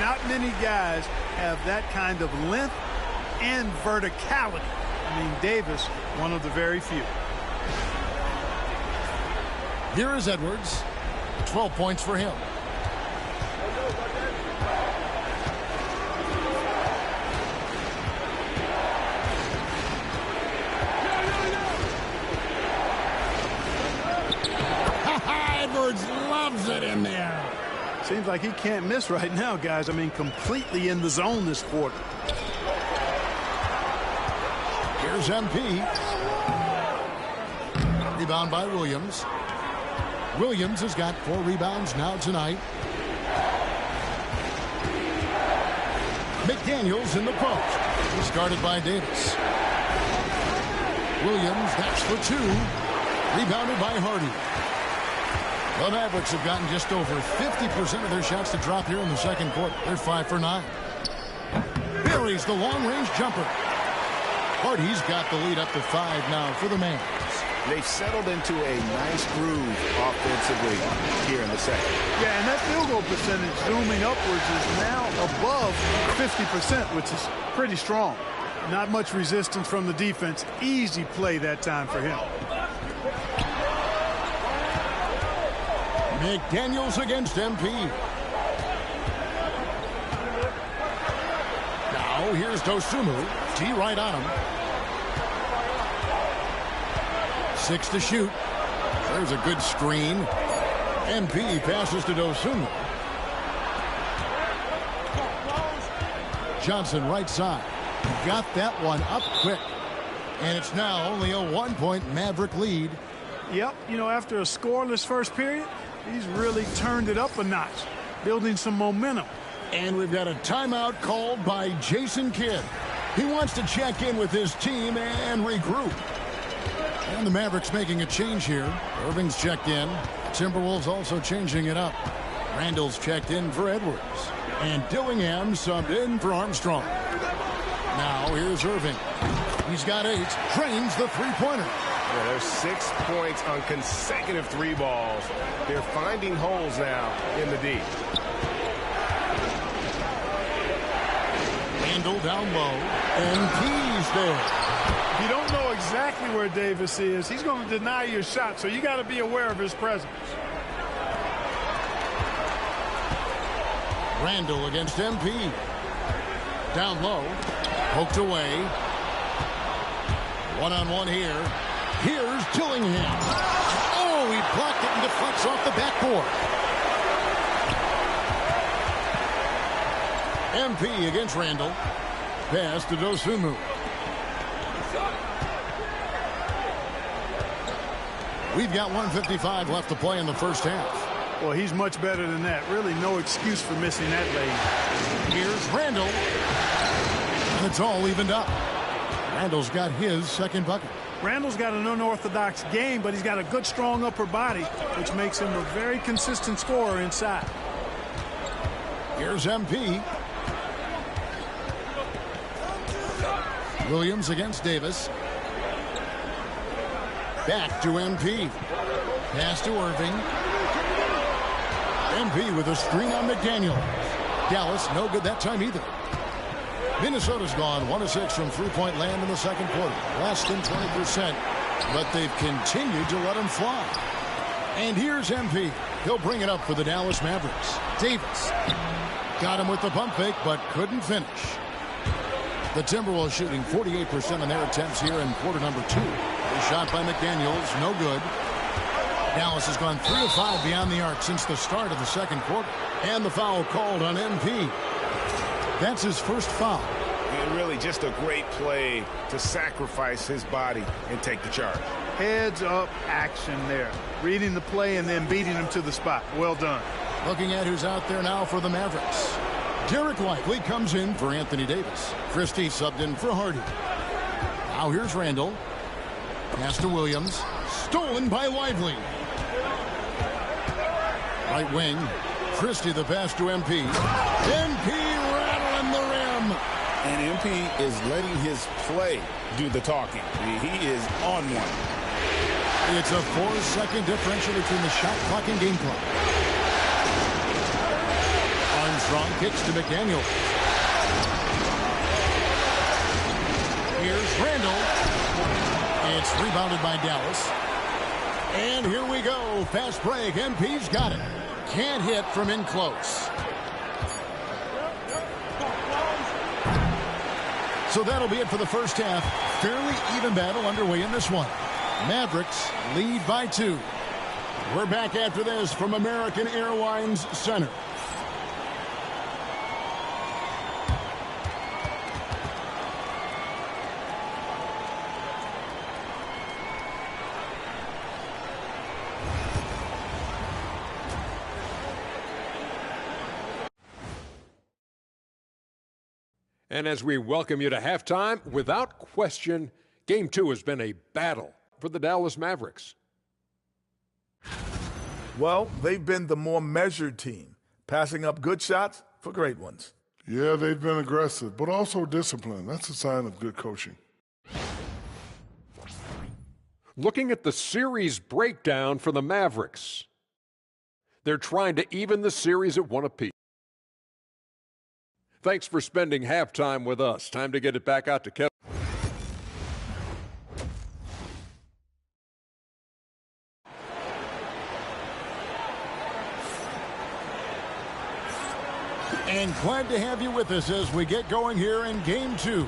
Not many guys have that kind of length and verticality. I mean, Davis, one of the very few. Here is Edwards. 12 points for him. Edwards loves it in there. Seems like he can't miss right now, guys. I mean, completely in the zone this quarter. Here's MP. Rebound by Williams. Williams has got 4 rebounds now tonight. McDaniels in the post. He's guarded by Davis. Williams, that's for two. Rebounded by Hardy. The Mavericks have gotten just over 50% of their shots to drop here in the second quarter. They're 5 for 9. Buries the long-range jumper. Hardy's got the lead up to 5 now for the Mavs. They've settled into a nice groove offensively here in the second. Yeah, and that field goal percentage zooming upwards is now above 50%, which is pretty strong. Not much resistance from the defense. Easy play that time for him. McDaniels against MP. Now here's Dosunmu. T right on him. 6 to shoot. There's a good screen. MP passes to Dosunmu. Johnson right side. Got that one up quick. And it's now only a 1-point Maverick lead. Yep, you know, after a scoreless first period, he's really turned it up a notch, building some momentum. And we've got a timeout called by Jason Kidd. He wants to check in with his team and regroup. And the Mavericks making a change here. Irving's checked in. Timberwolves also changing it up. Randall's checked in for Edwards. And Dillingham subbed in for Armstrong. Now here's Irving. He's got 8. Drains the three-pointer. Yeah, there's 6 points on consecutive 3 balls. They're finding holes now in the D. Randall down low. And Key's there. You don't know exactly where Davis is. He's going to deny your shot, so you got to be aware of his presence. Randall against MP. Down low. Poked away. One-on-one here. Here's Dillingham. Oh, he blocked it and deflects off the backboard. MP against Randall. Pass to Dosunmu. We've got 1:55 left to play in the first half. Well, he's much better than that. Really no excuse for missing that lane. Here's Randall. And it's all evened up. Randall's got his second bucket. Randall's got an unorthodox game, but he's got a good, strong upper body, which makes him a very consistent scorer inside. Here's MP. Williams against Davis. Back to MP. Pass to Irving. MP with a screen on McDaniel. Dallas no good that time either. Minnesota's gone 1 of 6 from three-point land in the second quarter. Less than 20%, but they've continued to let him fly. And here's MP. He'll bring it up for the Dallas Mavericks. Davis got him with the pump fake, but couldn't finish. The Timberwolves shooting 48% on their attempts here in quarter number 2. A shot by McDaniels, no good. Dallas has gone 3 of 5 beyond the arc since the start of the second quarter. And the foul called on MP. That's his first foul. And really just a great play to sacrifice his body and take the charge. Heads up action there. Reading the play and then beating him to the spot. Well done. Looking at who's out there now for the Mavericks. Derek Lively comes in for Anthony Davis. Christie subbed in for Hardy. Now here's Randall. Pass to Williams. Stolen by Lively. Right wing. Christie the pass to MP. MP rattling the rim. And MP is letting his play do the talking. He is on one. It's a 4-second differential between the shot clock and game clock. Armstrong kicks to McDaniel. Here's Randall. It's rebounded by Dallas. And here we go. Fast break. MP's got it. Can't hit from in close. So that'll be it for the first half. Fairly even battle underway in this one. Mavericks lead by 2. We're back after this from American Airlines Center. And as we welcome you to halftime, without question, Game 2 has been a battle for the Dallas Mavericks. Well, they've been the more measured team, passing up good shots for great ones. Yeah, they've been aggressive, but also disciplined. That's a sign of good coaching. Looking at the series breakdown for the Mavericks, they're trying to even the series at 1 apiece. Thanks for spending halftime with us. Time to get it back out to Kevin. And glad to have you with us as we get going here in Game 2.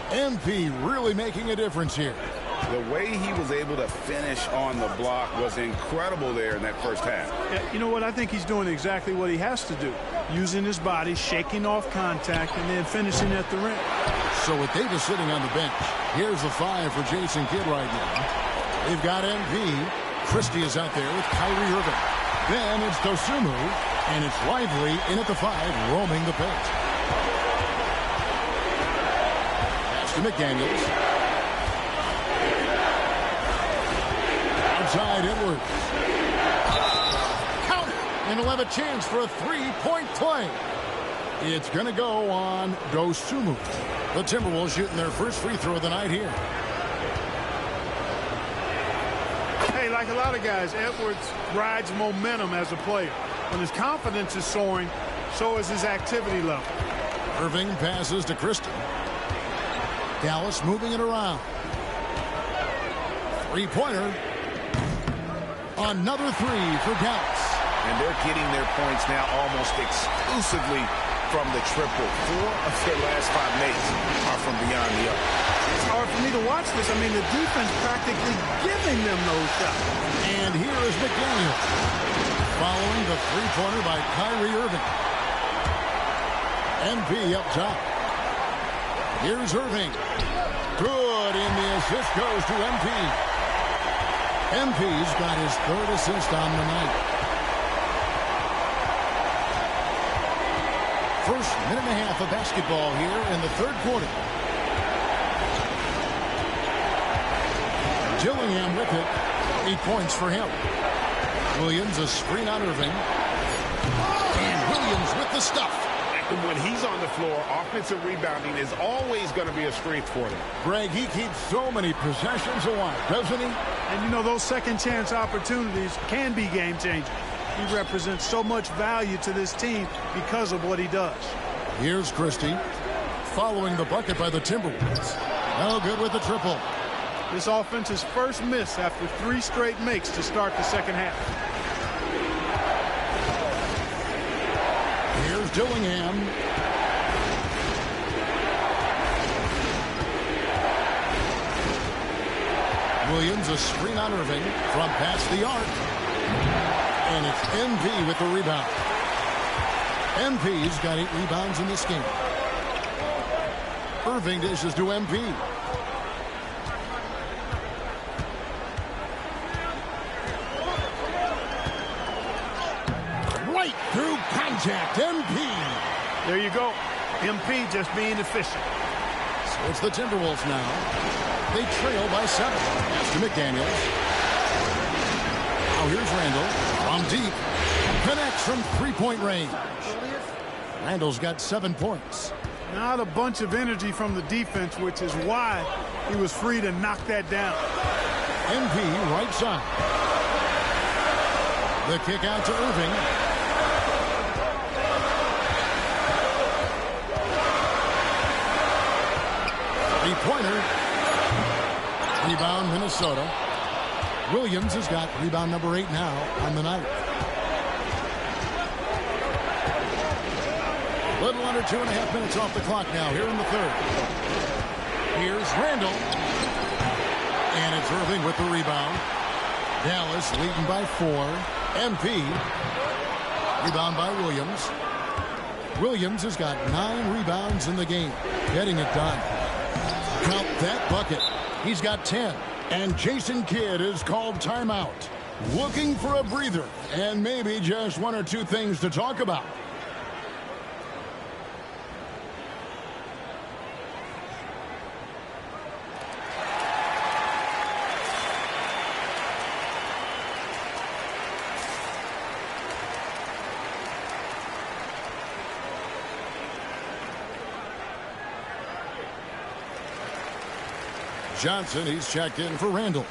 MP really making a difference here. The way he was able to finish on the block was incredible there in that first half. Yeah, you know what? I think he's doing exactly what he has to do. Using his body, shaking off contact, and then finishing at the rim. So with Davis sitting on the bench, here's the 5 for Jason Kidd right now. They've got MP. Christie is out there with Kyrie Irving. Then it's Dosunmu, and it's Lively in at the 5, roaming the paint. Pass to McDaniels. Outside Edwards. Count it. And he'll have a chance for a 3-point play. It's going to go on Dosunmu. The Timberwolves shooting their first free throw of the night here. Hey, like a lot of guys, Edwards rides momentum as a player. When his confidence is soaring, so is his activity level. Irving passes to Christie. Dallas moving it around. Three-pointer. Another 3 for Dallas. And they're getting their points now almost exclusively from the triple. 4 of their last 5 makes are from beyond the arc. It's hard for me to watch this. I mean, the defense practically giving them those shots. And here is McDaniel. Following the three-pointer by Kyrie Irving. MP up top. Here's Irving. Good, and the assist goes to MP. MP's got his 3rd assist on the night. First minute and a half of basketball here in the 3rd quarter. Dillingham with it. 8 points for him. Williams a screen on Irving. And Williams with the stuff. When he's on the floor, offensive rebounding is always going to be a strength for them. Greg, he keeps so many possessions alive, doesn't he? And you know, those second chance opportunities can be game changers. He represents so much value to this team because of what he does. Here's Christie following the bucket by the Timberwolves. No good with the triple. This offense's first miss after 3 straight makes to start the second half. Here's Dillingham. Williams a screen on Irving from past the arc. And it's MP with the rebound. MP's got 8 rebounds in this game. Irving dishes to MP. Right through contact. MP. There you go. MP just being efficient. So it's the Timberwolves now. They trail by 7. Pass to McDaniels. Now here's Randall from deep. Connects from 3-point range. Randall's got 7 points. Not a bunch of energy from the defense, which is why he was free to knock that down. MP right side. The kick out to Irving. Three-pointer. Rebound, Minnesota. Williams has got rebound number 8 now on the night. A little under 2.5 minutes off the clock now here in the 3rd. Here's Randall. And it's Irving with the rebound. Dallas leading by 4. MP. Rebound by Williams. Williams has got 9 rebounds in the game. Getting it done. Count that bucket. He's got 10. And Jason Kidd is called timeout. Looking for a breather and maybe just 1 or 2 things to talk about. Johnson, he's checked in for Randall.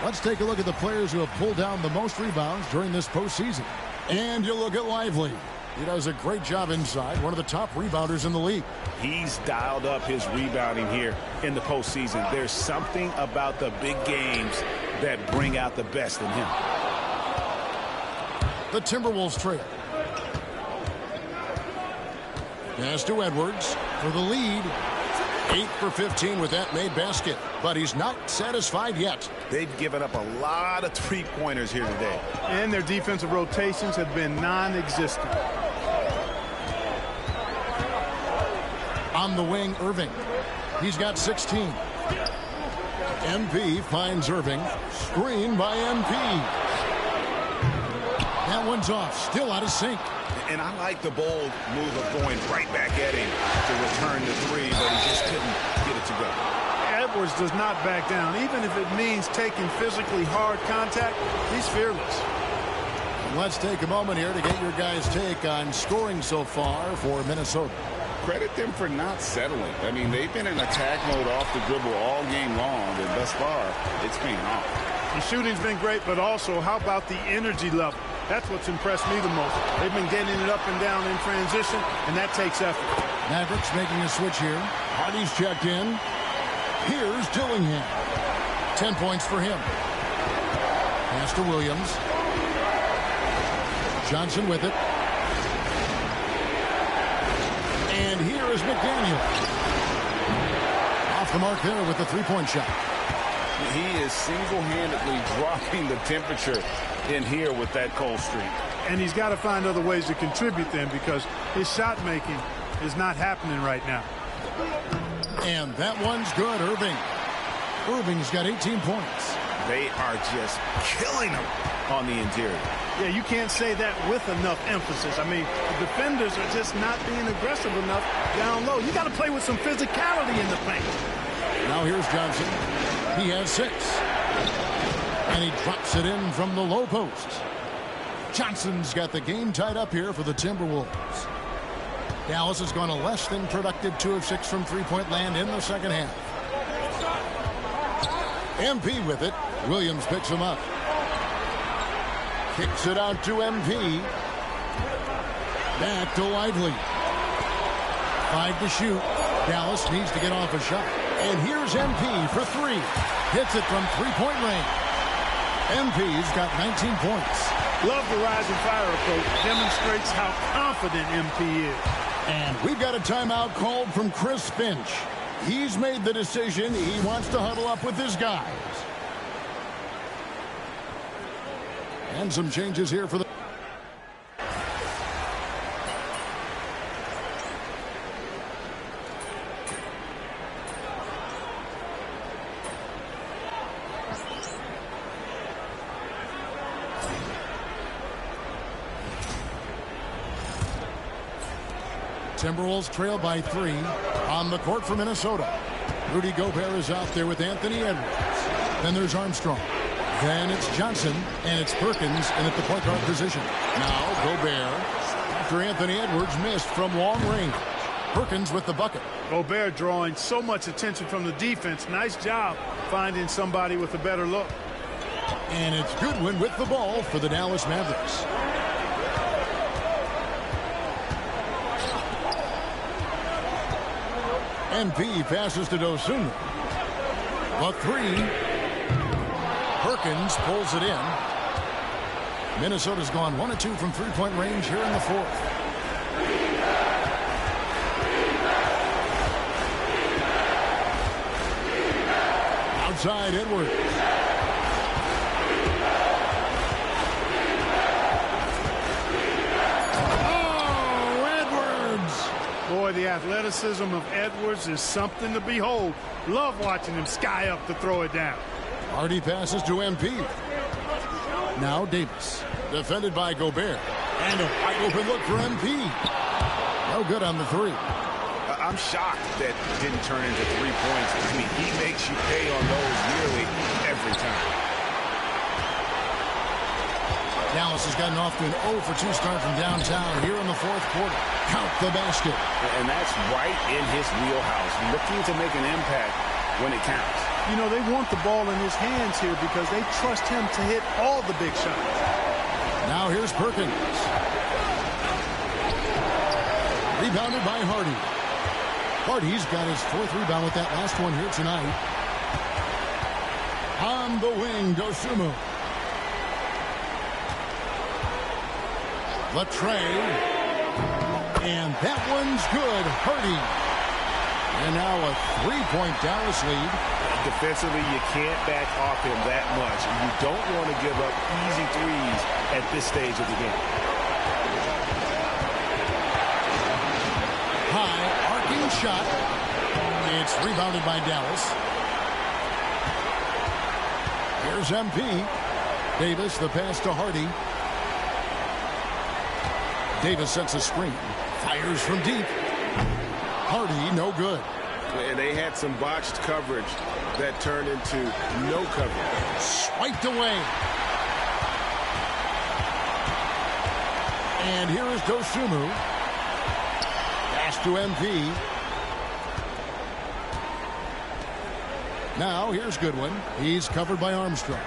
Let's take a look at the players who have pulled down the most rebounds during this postseason. And you look at Lively. He does a great job inside, one of the top rebounders in the league. He's dialed up his rebounding here in the postseason. There's something about the big games that bring out the best in him. The Timberwolves trail. Pass to Edwards for the lead. 8 for 15 with that made basket, but he's not satisfied yet. They've given up a lot of three-pointers here today. And their defensive rotations have been non-existent. On the wing, Irving. He's got 16. MP finds Irving. Screen by MP. That one's off. Still out of sync. And I like the bold move of going right back at him to return the three, but he just couldn't get it to go. Edwards does not back down. Even if it means taking physically hard contact, he's fearless. Let's take a moment here to get your guys' take on scoring so far for Minnesota. Credit them for not settling. I mean, they've been in attack mode off the dribble all game long, and thus far, it's paying off. The shooting's been great, but also, how about the energy level? That's what's impressed me the most. They've been getting it up and down in transition, and that takes effort. Mavericks making a switch here. Hardy's checked in. Here's Dillingham. 10 points for him. Pass to Williams. Johnson with it. And here is McDaniel. Off the mark there with the three-point shot. He is single-handedly dropping the temperature in here with that cold streak. And he's got to find other ways to contribute then, because his shot making is not happening right now. And that one's good, Irving. Irving's got 18 points. They are just killing him on the interior. Yeah, you can't say that with enough emphasis. I mean, the defenders are just not being aggressive enough down low. You got to play with some physicality in the paint. Now here's Johnson. He has 6. And he drops it in from the low post. Johnson's got the game tied up here for the Timberwolves. Dallas has gone a less than productive 2 of 6 from three-point land in the second half. MP with it. Williams picks him up. Kicks it out to MP. Back to Lively. 5 to shoot. Dallas needs to get off a shot. And here's MP for 3. Hits it from three-point range. MP's got 19 points. Love the rise and fire approach. Demonstrates how confident MP is. And we've got a timeout called from Chris Finch. He's made the decision. He wants to huddle up with his guys. And some changes here for the... Timberwolves trail by 3 on the court for Minnesota. Rudy Gobert is out there with Anthony Edwards. Then there's Armstrong. Then it's Johnson, and it's Perkins in at the point guard position. Now Gobert, after Anthony Edwards missed from long range. Perkins with the bucket. Gobert drawing so much attention from the defense. Nice job finding somebody with a better look. And it's Goodwin with the ball for the Dallas Mavericks. MP passes to Dosunmu. A 3. Perkins pulls it in. Minnesota's gone 1 of 2 from three-point range here in the fourth. Outside Edwards. Boy, the athleticism of Edwards is something to behold. Love watching him sky up to throw it down. Hardy passes to MP. Now Davis. Defended by Gobert. And a wide open look for MP. No good on the 3. I'm shocked that didn't turn into 3 points. I mean, he makes you pay on those nearly every time. Dallas has gotten off to an 0 for 2 start from downtown here in the fourth quarter. Count the basket. And that's right in his wheelhouse. Looking to make an impact when it counts. You know, they want the ball in his hands here because they trust him to hit all the big shots. Now here's Perkins. Rebounded by Hardy. Hardy's got his 4th rebound with that last one here tonight. On the wing, Dosunmu. Latre. And that one's good. Hardy. And now a 3-point Dallas lead. Defensively, you can't back off him that much. And you don't want to give up easy threes at this stage of the game. High, arcing shot. It's rebounded by Dallas. Here's MP. Davis, the pass to Hardy. Davis sets a screen. Fires from deep. Hardy, no good. And they had some botched coverage that turned into no coverage. Swiped away. And here is Dosunmu. Pass to MP. Now here's Goodwin. He's covered by Armstrong.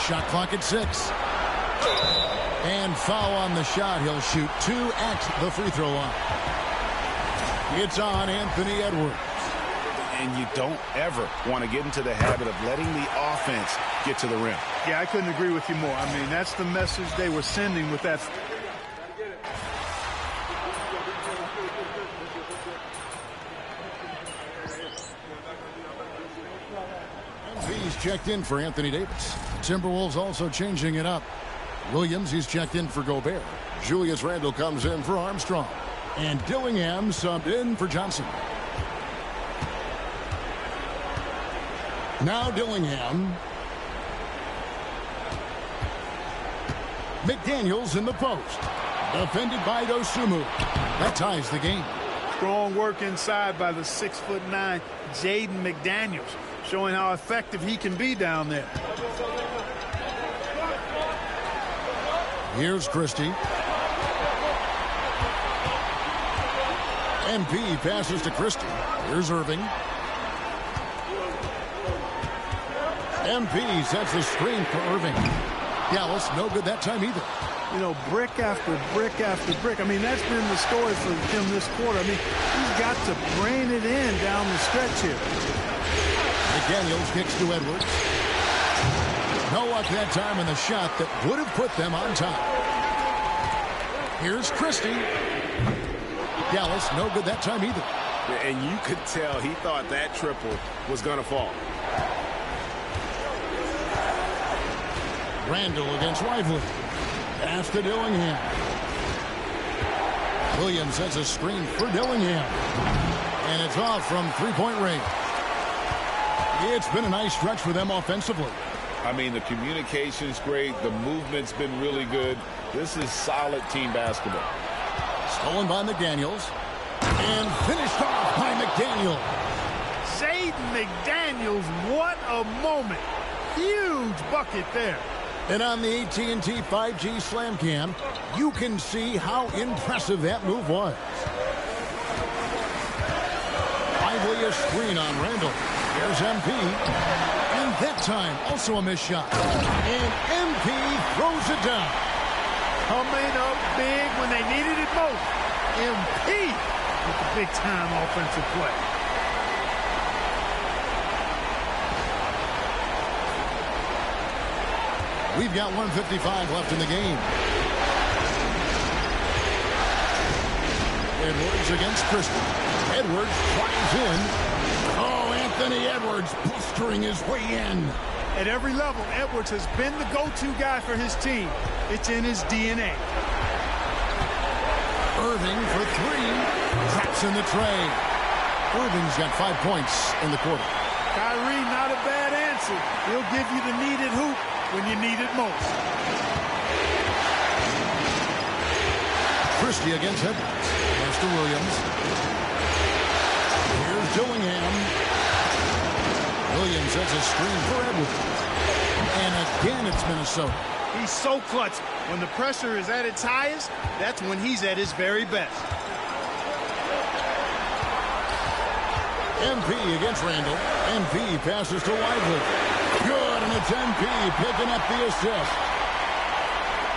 Shot clock at 6. And foul on the shot. He'll shoot 2 at the free throw line. It's on Anthony Edwards. And you don't ever want to get into the habit of letting the offense get to the rim. Yeah, I couldn't agree with you more. I mean, that's the message they were sending with that. He's checked in for Anthony Davis. Timberwolves also changing it up. Williams, he's checked in for Gobert. Julius Randle comes in for Armstrong. And Dillingham subbed in for Johnson. Now Dillingham. McDaniels in the post. Defended by Dosunmu. That ties the game. Strong work inside by the 6'9" Jaden McDaniels, showing how effective he can be down there. Here's Christie. MP passes to Christie. Here's Irving. MP sets the screen for Irving. Dallas, no good that time either. You know, brick after brick after brick. I mean, that's been the story for him this quarter. I mean, he's got to brain it in down the stretch here. McDaniels kicks to Edwards. No luck that time in the shot that would have put them on top. Here's Christie. Dallas, no good that time either. And you could tell he thought that triple was going to fall. Randle against Lively. Pass to Dillingham. Williams has a screen for Dillingham. And it's off from three-point range. It's been a nice stretch for them offensively. I mean, the communication's great. The movement's been really good. This is solid team basketball. Stolen by McDaniels. And finished off by McDaniels. Jaden McDaniels, what a moment. Huge bucket there. And on the AT&T 5G Slam Cam, you can see how impressive that move was. Lively a screen on Randle. There's MP. And that time, also a missed shot. And MP throws it down. Coming up big when they needed it most. MP with the big-time offensive play. We've got 1:55 left in the game. Edwards against Christie. Edwards drives in. Oh, Anthony Edwards blustering his way in. At every level, Edwards has been the go-to guy for his team. It's in his DNA. Irving for three. Traps in the tray. Irving's got 5 points in the quarter. Kyrie, not a bad answer. He'll give you the needed hoop when you need it most. Christie against Edwards. Pass to Williams. Here's Dillingham. Williams has a screen for Edwards. And again, it's Minnesota. He's so clutch. When the pressure is at its highest, that's when he's at his very best. MP against Randall. MP passes to Lively. Good, and it's MP picking up the assist.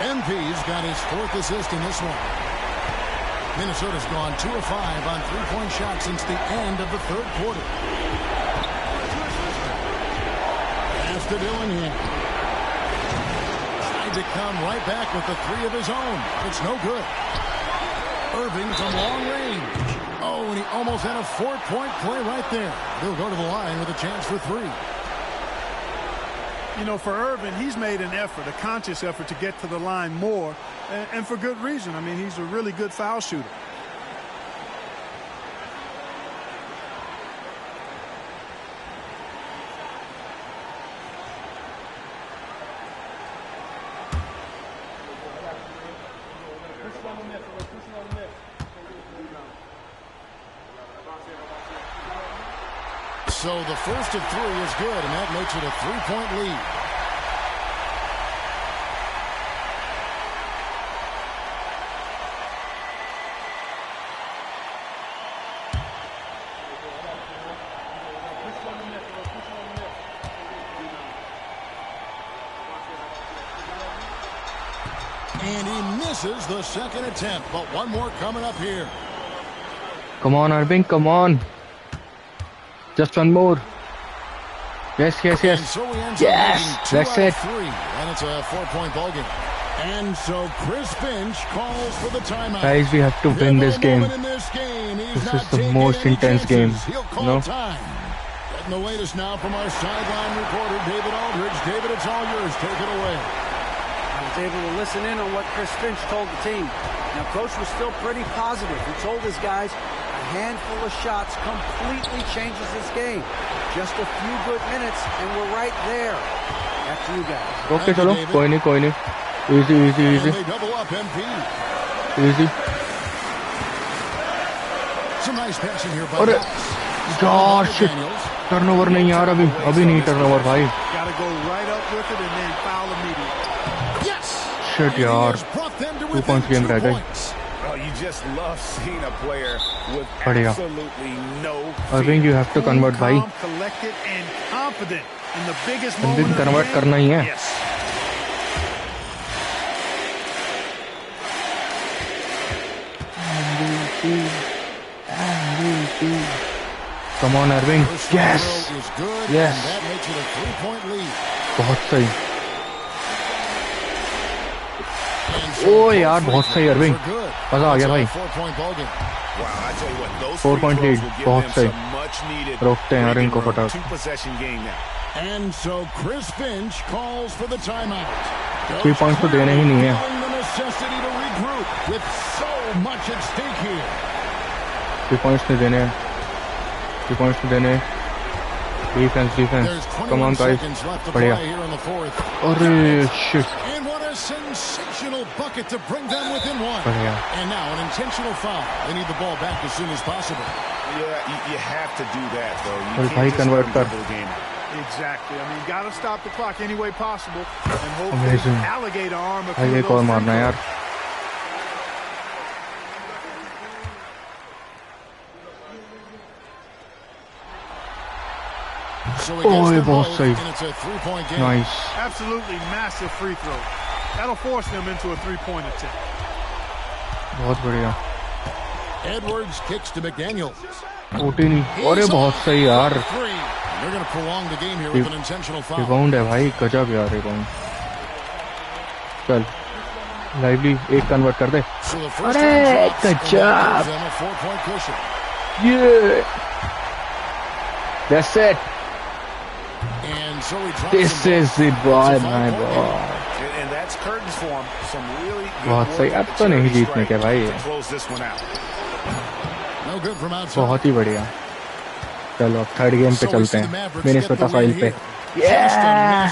MP's got his 4th assist in this one. Minnesota's gone 2 of 5 on three-point shots since the end of the 3rd quarter. Pass to Dillingham. Tried to come right back with the 3 of his own. It's no good. Irving from long range. Oh, and he almost had a 4-point play right there. He'll go to the line with a chance for 3. You know, for Irvin, he's made an effort, a conscious effort to get to the line more, and for good reason. I mean, he's a really good foul shooter. So the first of 3 is good, and that makes it a 3-point lead. And he misses the second attempt, but one more coming up here. Come on, Irving, come on. Just one more. Yes. So yes, that's it. 3, and it's a 4-point ball game. And so Chris Finch calls for the timeout. Guys, we have to win this game. This is the most intense game. No? Getting the latest now from our sideline reporter, David Aldridge. David, it's all yours. Take it away. I was able to listen in on what Chris Finch told the team. Now, Coach was still pretty positive. He told his guys a handful of shots completely changes this game. Just a few good minutes, and we're right there. After you guys. Okay, chalo. Koi nahi. Easy. And they double up MP. Easy. Some nice passing here by Josh. Turnover nahi yaar abhi. Abhi nahi turnover bhai. Got to go right up with it and then foul immediately. Yes. Shit yaar. 2 points game reh gayi. Oh, you just love seeing a player with absolutely no fear. I think you have to convert bhai. Collected and confident in the biggest And moment then convert of the game. karna hi hai. Yes. Come on, Irving. Yes. Yes. That makes it a 3-point lead. बहुत सही. Oh यार बहुत सही Irving. मजा आ गया भाई. 4-point lead. बहुत सही. रोकते हैं यार इनको फटाफट. And so Chris Finch calls for the timeout. 3 points तो देने ही नहीं है. The necessity to regroup with so much at stake here. 3 points नहीं देने. 3 points नहीं देने. Defense. Come on guys. बढ़िया. अरे shit. And what a sensational bucket to bring them within 1. बढ़िया. And now an intentional foul. They need the ball back as soon as possible. Yeah, you have to do that though. You भाई can't just convert let कर. them double the game. Exactly. I mean, got to stop the clock any way possible and hope Amazing. alligator arm a भाई few एक of और those मारना free यार. So he gets them बहुत both, सही. and it's a 3-point game. Nice. Absolutely massive free throw. That'll force them into a 3-point attempt. बहुत बढ़िया. Edwards kicks to McDaniels. टूटी नहीं. अरे बहुत सही यार. They're going to prolong the game here with an intentional foul. Rebound है भाई. गजब यार रिबाउंड. चल. लाइवली एक कन्वर्ट कर दे. अरे गजब. ये. That's it. And so he This is the boy, my boy. And that's curtains for him. Some really बहुत सही. अब तो नहीं जीतने के भाई. No good from outside. बहुत ही बढ़िया. चलो अब थर्ड गेम पे चलते हैं. मिनेसोटा सॉइल पे. Yeah.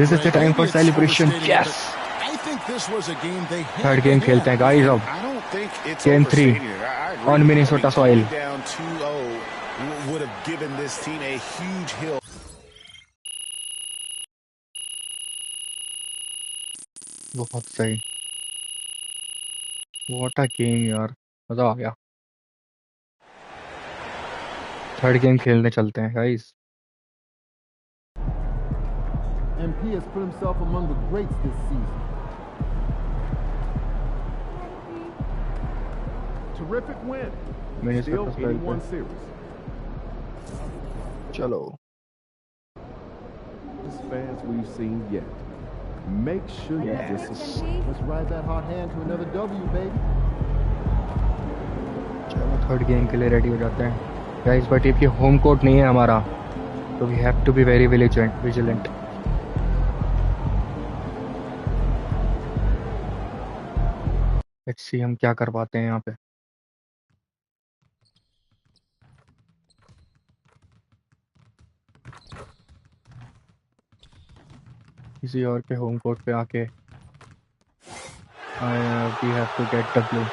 This is the time for celebration. Yes. Third game खेलते हैं गाइस अब. Game 3 on Minnesota soil. Would have given this team a huge hill. बहुत सही. What a game यार. मजा आ गया. थर्ड गेम खेलने चलते हैं guys. MP has put himself among the greats this season. Terrific win. Still 81 series. Chalo. Best fans we've seen yet. Make sure you let's ride that hot hand to another W, baby. चलो third game के लिए ready हो जाते हैं guys. But if ये home court नहीं है हमारा तो we have to be very vigilant. Let's see हम क्या कर पाते हैं यहाँ पे. किसी और के होम कोर्ट पे आके we have to get W.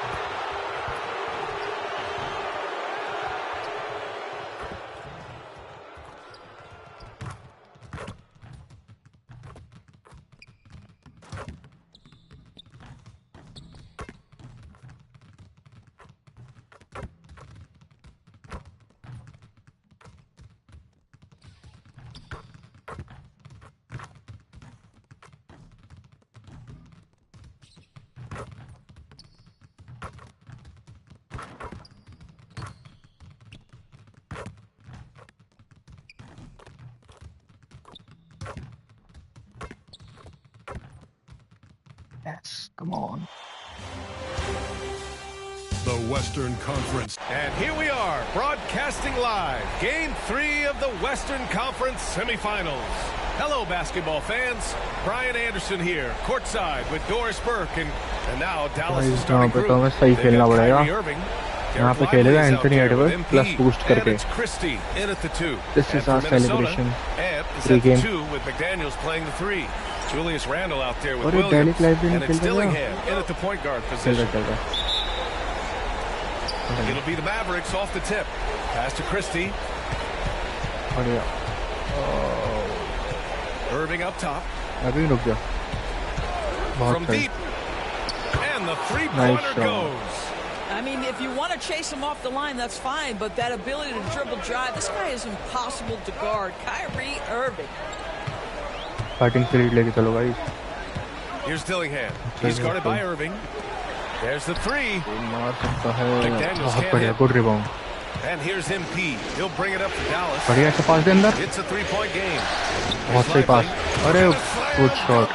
Yes, come on. The Western Conference. And here we are, broadcasting live, Game 3 of the Western Conference semifinals. Hello, basketball fans. Brian Anderson here, courtside with Doris Burke, and now Dallas is starting group. सही खेलना पड़ेगा. यहाँ पे खेलेगा Anthony Edward plus boost करके. This is our celebration. Pre-game. Julius Randle out there with Williams, and it's Dillingham in at the point guard position. It'll be the Mavericks off the tip. Pass to Christie. Irving up top. From deep. And the three-pointer goes. I mean, if you want to chase him off the line, that's fine, but that ability to dribble drive, this guy is impossible to guard. Kyrie Irving. Fighting three लेके चलो guys. Here's Dillingham. He's guarded by Irving. There's the three. McDaniels can't hit. Good rebound. And here's MP. He'll bring it up to Dallas. बढ़िया से पास दे अंदर. It's a three-point game. बहुत सही पास. अरे good shot.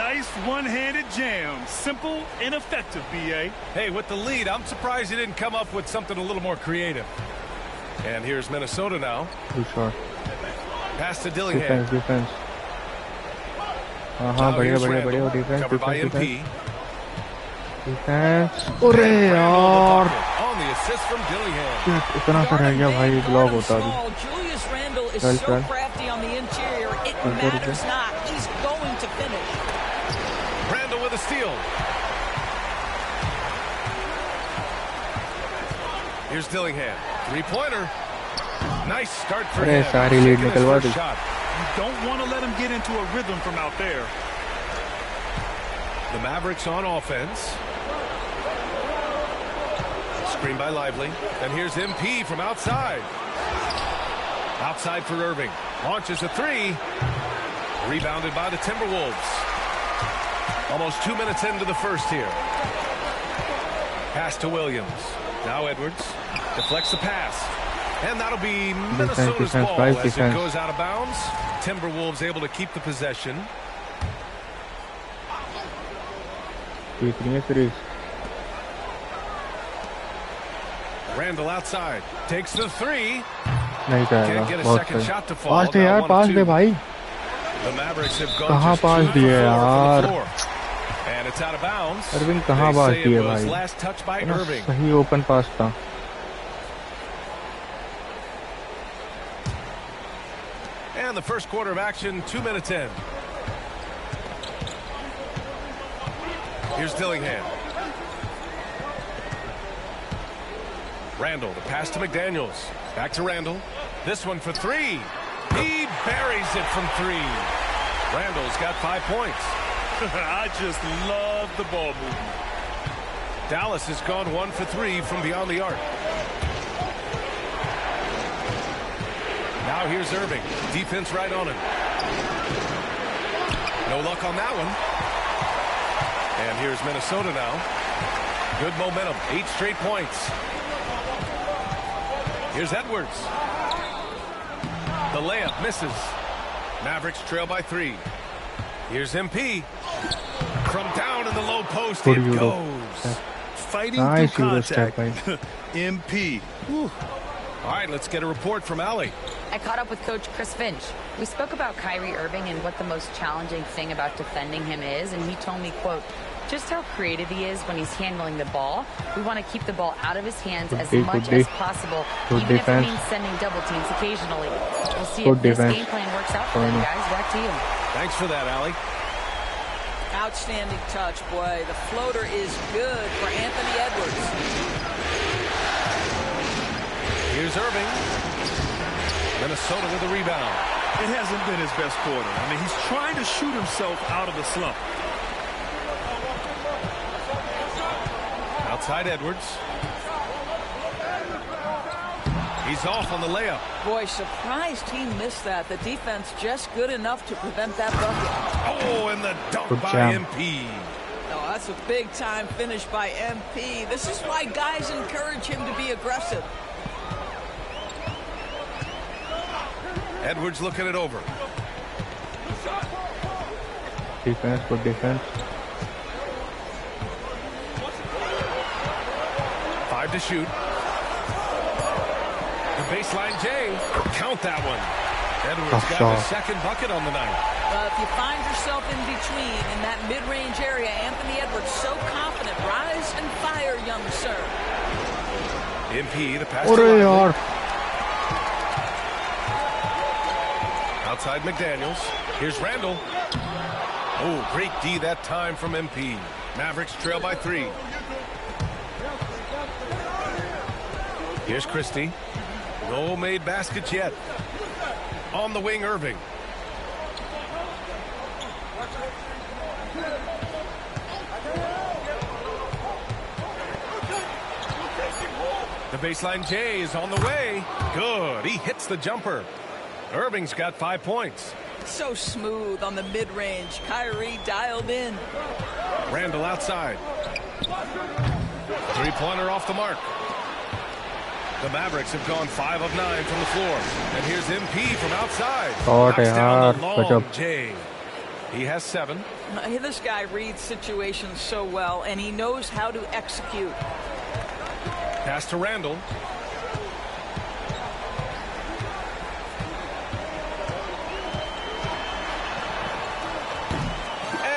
Nice one-handed jam. Simple and effective, BA. Hey, with the lead, I'm surprised he didn't come up with something a little more creative. And here's Minnesota now. Good shot. Pass to Dillingham. Defense. हाँ बढ़िया defense. Covered by MP. Defense. अरे यार. On the assist from Dillingham. इतना सा रह गया भाई block होता अभी. Julius Randle is so crafty on the interior. It matters not. He's going to finish. Randle with a steal. Here's Dillingham. Three-pointer. Nice start for him. सारी lead निकलवा दी. You don't want to let him get into a rhythm from out there. The Mavericks on offense. Screen by Lively. And here's MP from outside. Outside for Irving. Launches a three. Rebounded by the Timberwolves. Almost 2 minutes into the first here. Pass to Williams. Now Edwards. Deflects the pass. And that'll be Minnesota's ball as it goes out of bounds. Timberwolves able to keep the possession. Randle outside. Takes the three. Can't get a second shot to fall. पास दे यार, पास दे भाई. The Mavericks have gone कहाँ पास दिए यार? And it's out of bounds. Irving कहाँ पास दिए भाई? Last touch by Irving. सही open पास था. And the first quarter of action, 2 minutes in. Here's Dillingham. Randle, the pass to McDaniels. Back to Randle. This one for three. He buries it from three. Randle's got 5 points. I just love the ball movement. Dallas has gone 1 for 3 from beyond the arc. Now here's Irving. Defense right on him. No luck on that one. And here's Minnesota now. Good momentum. 8 straight points. Here's Edwards. The layup misses. Mavericks trail by 3. Here's MP. From down in the low post, it goes. Fighting through contact. MP. Whew. All right, let's get a report from Allie. I caught up with Coach Chris Finch. We spoke about Kyrie Irving and what the most challenging thing about defending him is, and he told me, quote, just how creative he is when he's handling the ball. We want to keep the ball out of his hands as much as possible, even if it means sending double teams occasionally. We'll see if this game plan works out for them, guys. Back to you. Thanks for that, Allie. Outstanding touch, boy. The floater is good for Anthony Edwards. Here's Irving. Minnesota with the rebound. It hasn't been his best quarter. I mean, he's trying to shoot himself out of the slump. Outside Edwards. He's off on the layup. Boy, surprised he missed that. The defense just good enough to prevent that bucket. Oh, and the dunk by MP. Oh, that's a big-time finish by MP. This is why guys encourage him to be aggressive. Edwards looking it over. Defense, good defense. 5 to shoot. The baseline J. Count that one. Edwards got his second bucket on the night. If you find yourself in between in that mid-range area, Anthony Edwards so confident. Rise and fire, young sir. MP, the pass to Lively. Outside McDaniels. Here's Randall. Oh, great D that time from MP. Mavericks trail by 3. Here's Christie. No made baskets yet. On the wing, Irving. The baseline J is on the way. Good. He hits the jumper. Irving's got 5 points. So smooth on the mid-range. Kyrie dialed in. Randall outside. 3-pointer off the mark. The Mavericks have gone 5 of 9 from the floor. And here's MP from outside. Knocks down the long J. He has 7. This guy reads situations so well, and he knows how to execute. Pass to Randall.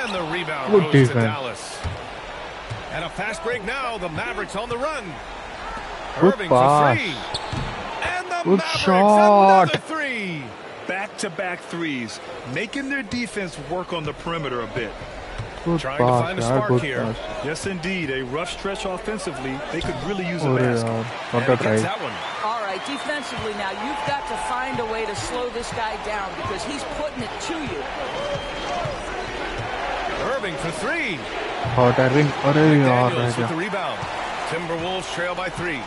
And the rebound goes to Dallas. And a fast break now. The Mavericks on the run. Irving for 3. And the Mavericks another 3. Back-to-back threes, making their defense work on the perimeter a bit. Trying to find a spark here. Yes, indeed. A rough stretch offensively. They could really use a basket. And he gets that one. All right, defensively now, you've got to find a way to slow this guy down because he's putting it to you. Irving for 3. Irving. McDaniels with the rebound. Timberwolves trail by 3.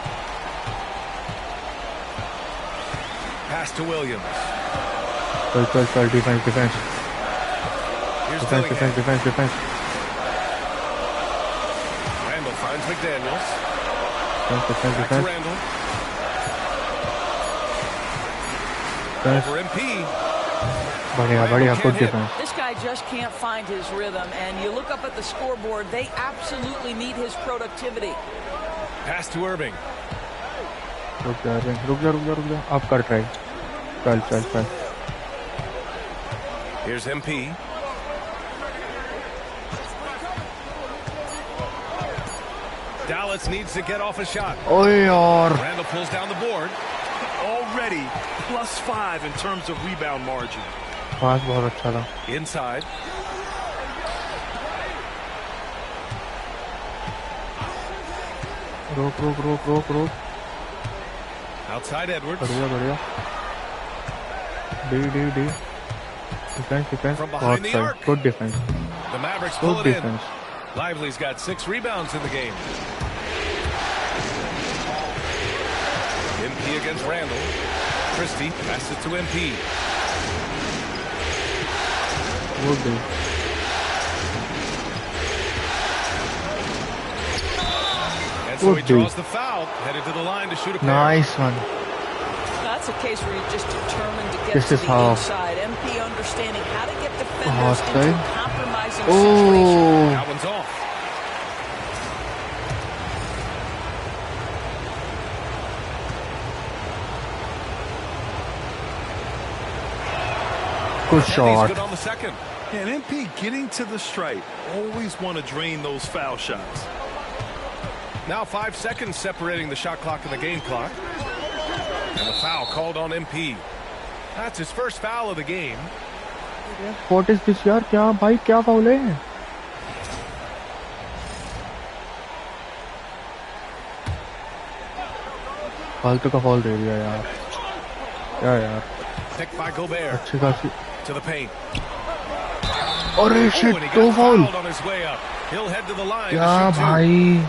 Pass to Williams. Defense. Defense. Randall finds McDaniels. Defense. Back to Randall. Over MP. Good defense. This guy just can't find his rhythm, and you look up at the scoreboard, they absolutely need his productivity. Pass to Irving. रुक जा अब कर try चल Here's MP. Dallas needs to get off a shot. Randall pulls down the board. Already +5 in terms of rebound margin. पास बहुत अच्छा था. Inside. रोक. Outside Edwards. बढ़िया. D. Defense. From behind the arc. Good defense. The Mavericks pull it in. Lively's got 6 rebounds in the game. MP against Randall. Christie passes it to MP. Good. And so he draws the foul, headed to the line to shoot a pair. Nice one. That's a case where he's just determined to get to the inside. MP understanding how to get defenders into a compromising situation. That one's off. Good shot. Good on the second. And MP getting to the stripe. Always want to drain those foul shots. Now 5 seconds separating the shot clock and the game clock. And the foul called on MP. That's his first foul of the game. What is this यार? क्या भाई क्या foul है? फालतू का foul दे दिया यार. क्या यार? Picked by Gobert. अच्छी खासी. To the paint. अरे shit, दो foul. On his way up. He'll head to the line. क्या भाई?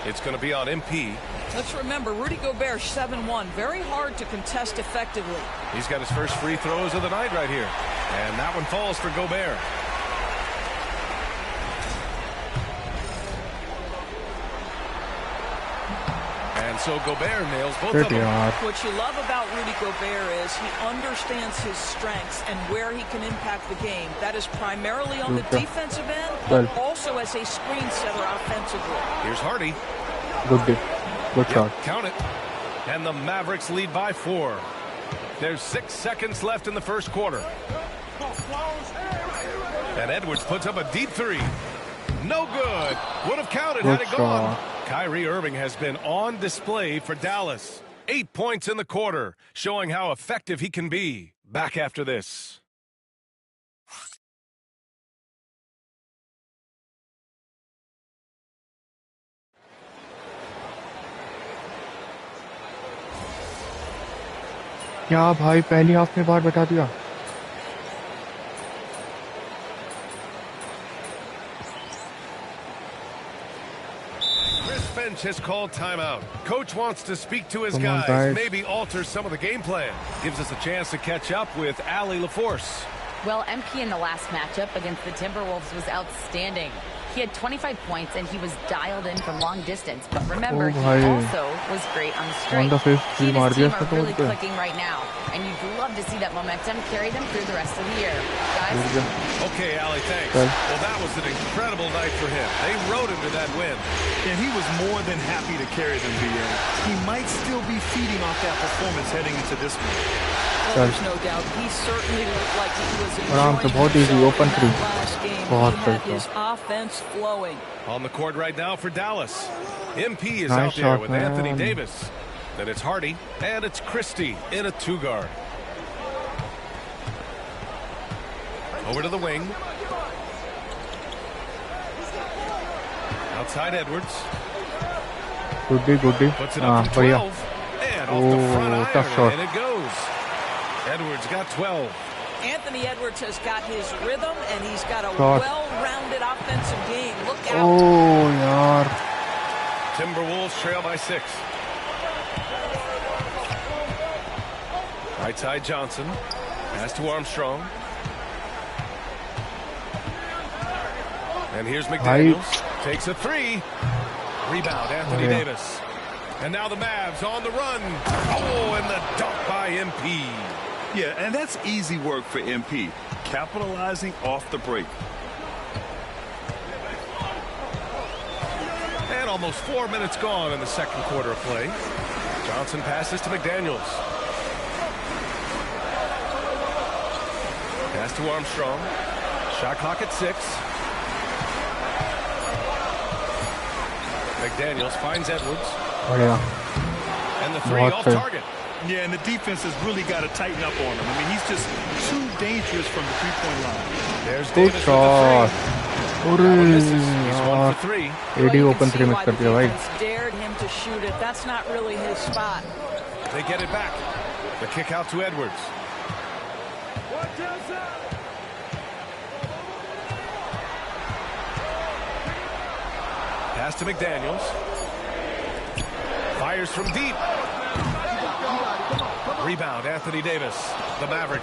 It's going to be on MP. Let's remember, Rudy Gobert, 7-1. Very hard to contest effectively. He's got his first free throws of the night right here. And that one falls for Gobert. And so Gobert nails both of them. What you love about Rudy Gobert is he understands his strengths and where he can impact the game. That is primarily on the defensive end, but also as a screen setter offensively. Here's Hardy. Good shot. Count it. And the Mavericks lead by 4. There's 6 seconds left in the first quarter. And Edwards puts up a deep three. No good. Would have counted had it gone. Kyrie Irving has been on display for Dallas. 8 points in the quarter, showing how effective he can be. Back after this. क्या भाई पहली half में बार बता दिया. Bench has called timeout. Coach wants to speak to his guys, maybe alter some of the game plan. Gives us a chance to catch up with Allie LaForce. Well, MP in the last matchup against the Timberwolves was outstanding. He had 25 points and he was dialed in from long distance. But remember, he also was great on the straight. He and his team are really clicking right now. And you'd love to see that momentum carry them through the rest of the year. Guys? Okay, Allie, thanks. Well, that was an incredible night for him. They rode him to that win. And he was more than happy to carry them, BA. He might still be feeding off that performance heading into this one. Well, there's no doubt. He certainly looked like he was enjoying himself in that last game. He had his offense flowing. On the court right now for Dallas. MP is out there with Anthony Davis. Then it's Hardy, and it's Christie in a 2-guard. Over to the wing. Outside Edwards. Good. Puts it up for 12. And off the front tough shot. And it goes. Edwards got 12. Anthony Edwards has got his rhythm, and he's got a well-rounded offensive game. Look out. Oh, yaar. Timberwolves trail by 6. Right side Johnson. Pass to Armstrong. And here's McDaniels. Takes a 3. Rebound, Anthony Davis. And now the Mavs on the run. Oh, and the dunk by MP. Yeah, and that's easy work for MP. Capitalizing off the break. And almost 4 minutes gone in the second quarter of play. Johnson passes to McDaniels. Pass to Armstrong. Shot clock at 6. McDaniels finds Edwards. And the 3 off target. Yeah, and the defense has really got to tighten up on him. I mean, he's just too dangerous from the three-point line. There's Davis with the 3. He's 1 for 3. AD open 3 miss कर दिया भाई. Dared him to shoot it. That's not really his spot. They get it back. The kick out to Edwards. Pass to McDaniels. Fires from deep. Rebound, Anthony Davis. The Mavericks